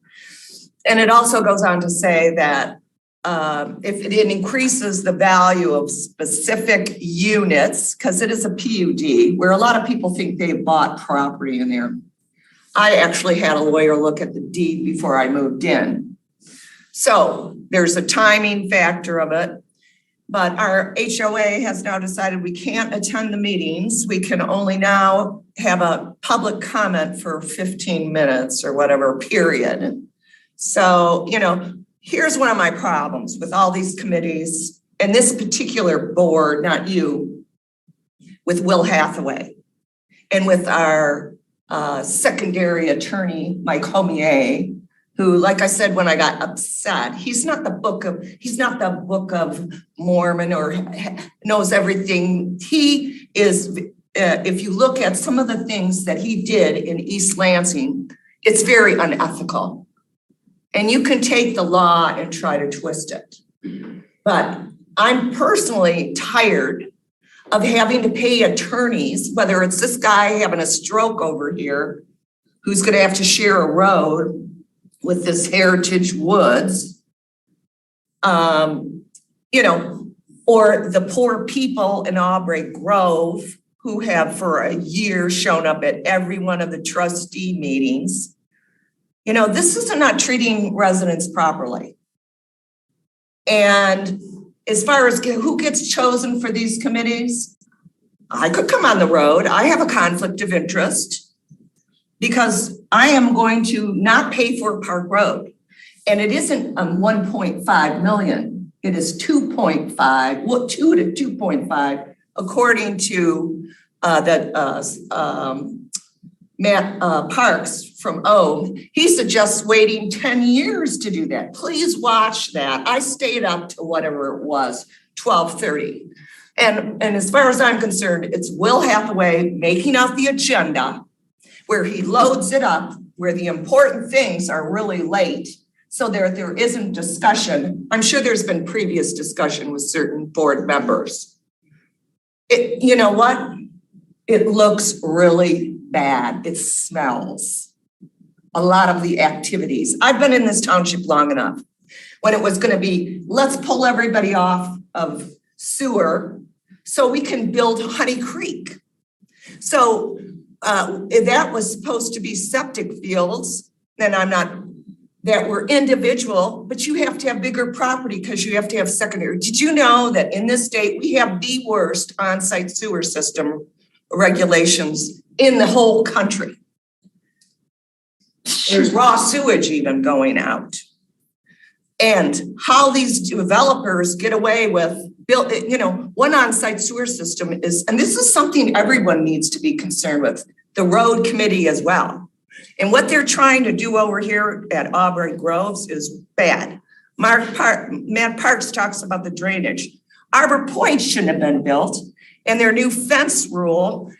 And it also goes on to say that if it increases the value of specific units, because it is a PUD, where a lot of people think they bought property in there. I actually had a lawyer look at the deed before I moved in. So there's a timing factor of it, but our HOA has now decided we can't attend the meetings. We can only now have a public comment for 15 minutes or whatever period. So, you know, here's one of my problems with all these committees and this particular board, not you, with Will Hathaway and with our secondary attorney, Mike Homier, who, like I said, when I got upset, he's not the Book of Mormon or knows everything. He is, if you look at some of the things that he did in East Lansing, it's very unethical. And you can take the law and try to twist it. But I'm personally tired of having to pay attorneys, whether it's this guy having a stroke over here, who's gonna have to share a road with this Heritage Woods, you know, or the poor people in Aubrey Grove who have for a year shown up at every one of the trustee meetings. You know, this is not treating residents properly. And as far as who gets chosen for these committees, I could come on the road. I have a conflict of interest because I am going to not pay for Park Road. And it isn't 1.5 million. It is 2.5, well, 2 to 2.5, according to Matt Parks from O. He suggests waiting 10 years to do that. Please watch that. I stayed up to whatever it was, 12:30. And as far as I'm concerned, it's Will Hathaway making out the agenda where he loads it up, where the important things are really late, so there isn't discussion. I'm sure there's been previous discussion with certain board members. You know what? It looks really bad. It smells. A lot of the activities. I've been in this township long enough when it was going to be, let's pull everybody off of sewer so we can build Honey Creek. So that was supposed to be septic fields, and that were individual, but you have to have bigger property because you have to have secondary. Did you know that in this state, we have the worst on-site sewer system regulations in the whole country? There's raw sewage even going out. And how these developers get away with one on-site sewer system is, and this is something everyone needs to be concerned with, the road committee as well. And what they're trying to do over here at Aubrey Groves is bad. Matt Parks talks about the drainage. Arbor Point shouldn't have been built, and their new fence rule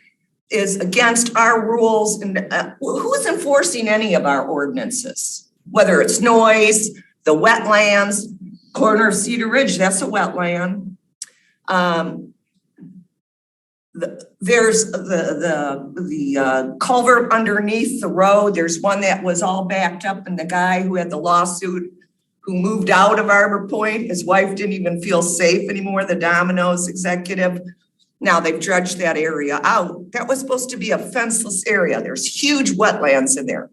is against our rules. And who's enforcing any of our ordinances? Whether it's noise, the wetlands, corner of Cedar Ridge, that's a wetland. There's the culvert underneath the road. There's one that was all backed up, and the guy who had the lawsuit who moved out of Arbor Point, his wife didn't even feel safe anymore, the Domino's executive. Now they've dredged that area out. That was supposed to be a fenceless area. There's huge wetlands in there.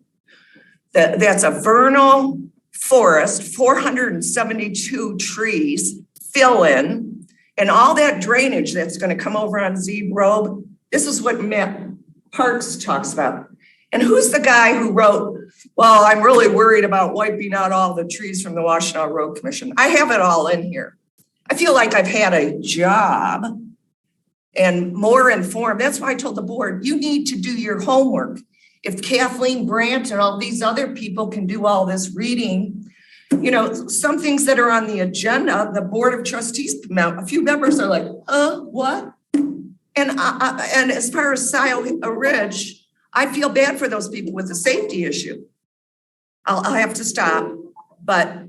That's a vernal forest, 472 trees, fill in, and all that drainage that's going to come over on Zebe Road. This is what Matt Parks talks about. And who's the guy who wrote, well, I'm really worried about wiping out all the trees from the Washtenaw Road Commission. I have it all in here. I feel like I've had a job and more informed. That's why I told the board, you need to do your homework. If Kathleen Brandt and all these other people can do all this reading, you know, some things that are on the agenda, the Board of Trustees, a few members are like, what? And as far as Scio Ridge, I feel bad for those people with the safety issue. I'll have to stop, but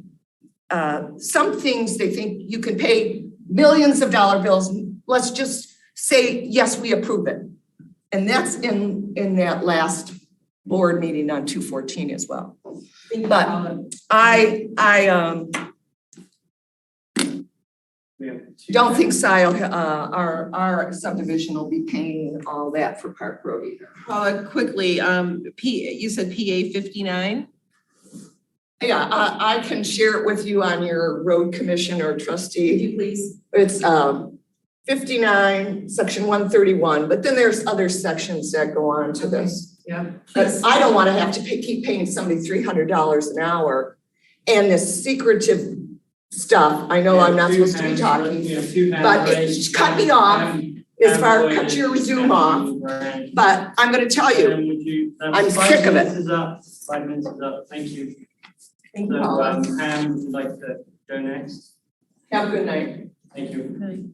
some things they think you can pay millions of dollar bills. Let's just say, yes, we approve it. And that's in that last board meeting on 214 as well. But I don't think Scio, our subdivision will be paying all that for Park Road either. Paula, quickly, you said PA 59? Yeah, I can share it with you on your road commission or trustee. Could you please? It's 59, section 131, but then there's other sections that go on to this. Yeah. But I don't want to have to keep paying somebody $300 an hour. And this secretive stuff, I know I'm not supposed to be talking, but it cut me off as far as cut your Zoom off. But I'm going to tell you, I'm sick of it. 5 minutes is up, thank you. Thank you, So, Paula. Pam, would you like to go next? Have a good night. Thank you.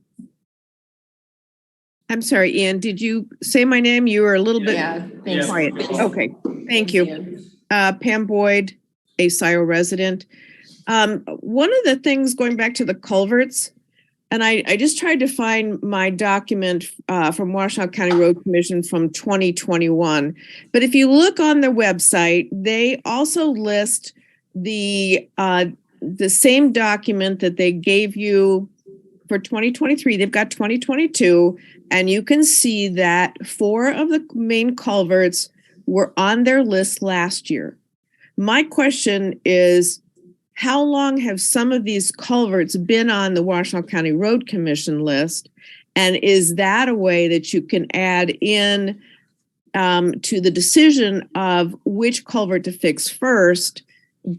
I'm sorry, Ian, did you say my name? You were a little bit Yeah, thanks. quiet. Okay, thank you. Pam Boyd, a Scio resident. One of the things going back to the culverts, and I just tried to find my document from Washtenaw County Road Commission from 2021. But if you look on their website, they also list the same document that they gave you for 2023. They've got 2022, and you can see that 4 of the main culverts were on their list last year. My question is, how long have some of these culverts been on the Washtenaw County Road Commission list? And is that a way that you can add in to the decision of which culvert to fix first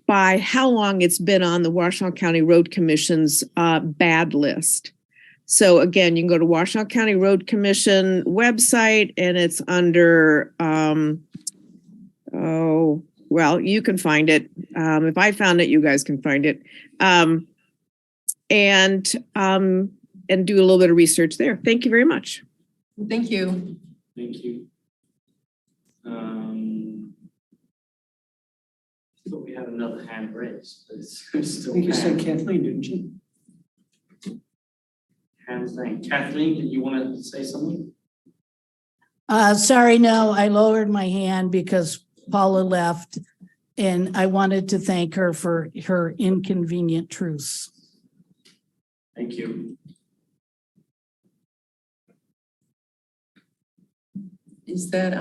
by how long it's been on the Washtenaw County Road Commission's bad list? So again, you can go to Washtenaw County Road Commission website and it's under, well, you can find it. If I found it, you guys can find it. And do a little bit of research there. Thank you very much. Thank you. Thank you. I thought we had another hand raised, but it's I still think you said Pam. Kathleen, didn't you? Hands down. Kathleen, did you want to say something? Sorry, no, I lowered my hand because Paula left and I wanted to thank her for her inconvenient truths. Thank you. Is that,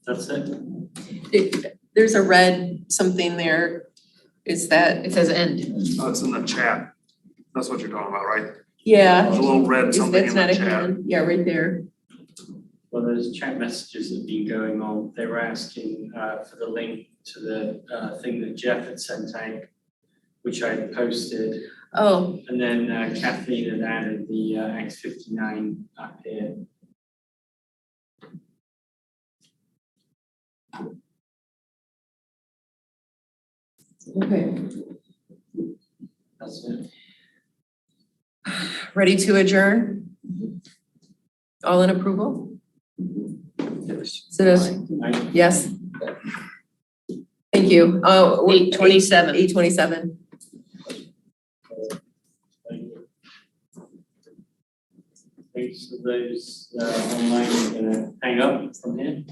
That's it. there's a red something there. Is that? It says end. Oh, it's in the chat. That's what you're talking about, right? Yeah. There's a little red Is something that's in the not a chat. hand? Yeah, right there. Well, those chat messages that have been going on. They were asking for the link to the thing that Jeff had sent out, which I had posted. Oh, And then Kathleen had added the Acts 59 up here. okay. That's it. Ready to adjourn? All in approval? Yes. Thank you. Oh, 8:27. 8:27. Thank you. Thanks to those online, I'm gonna hang up from here.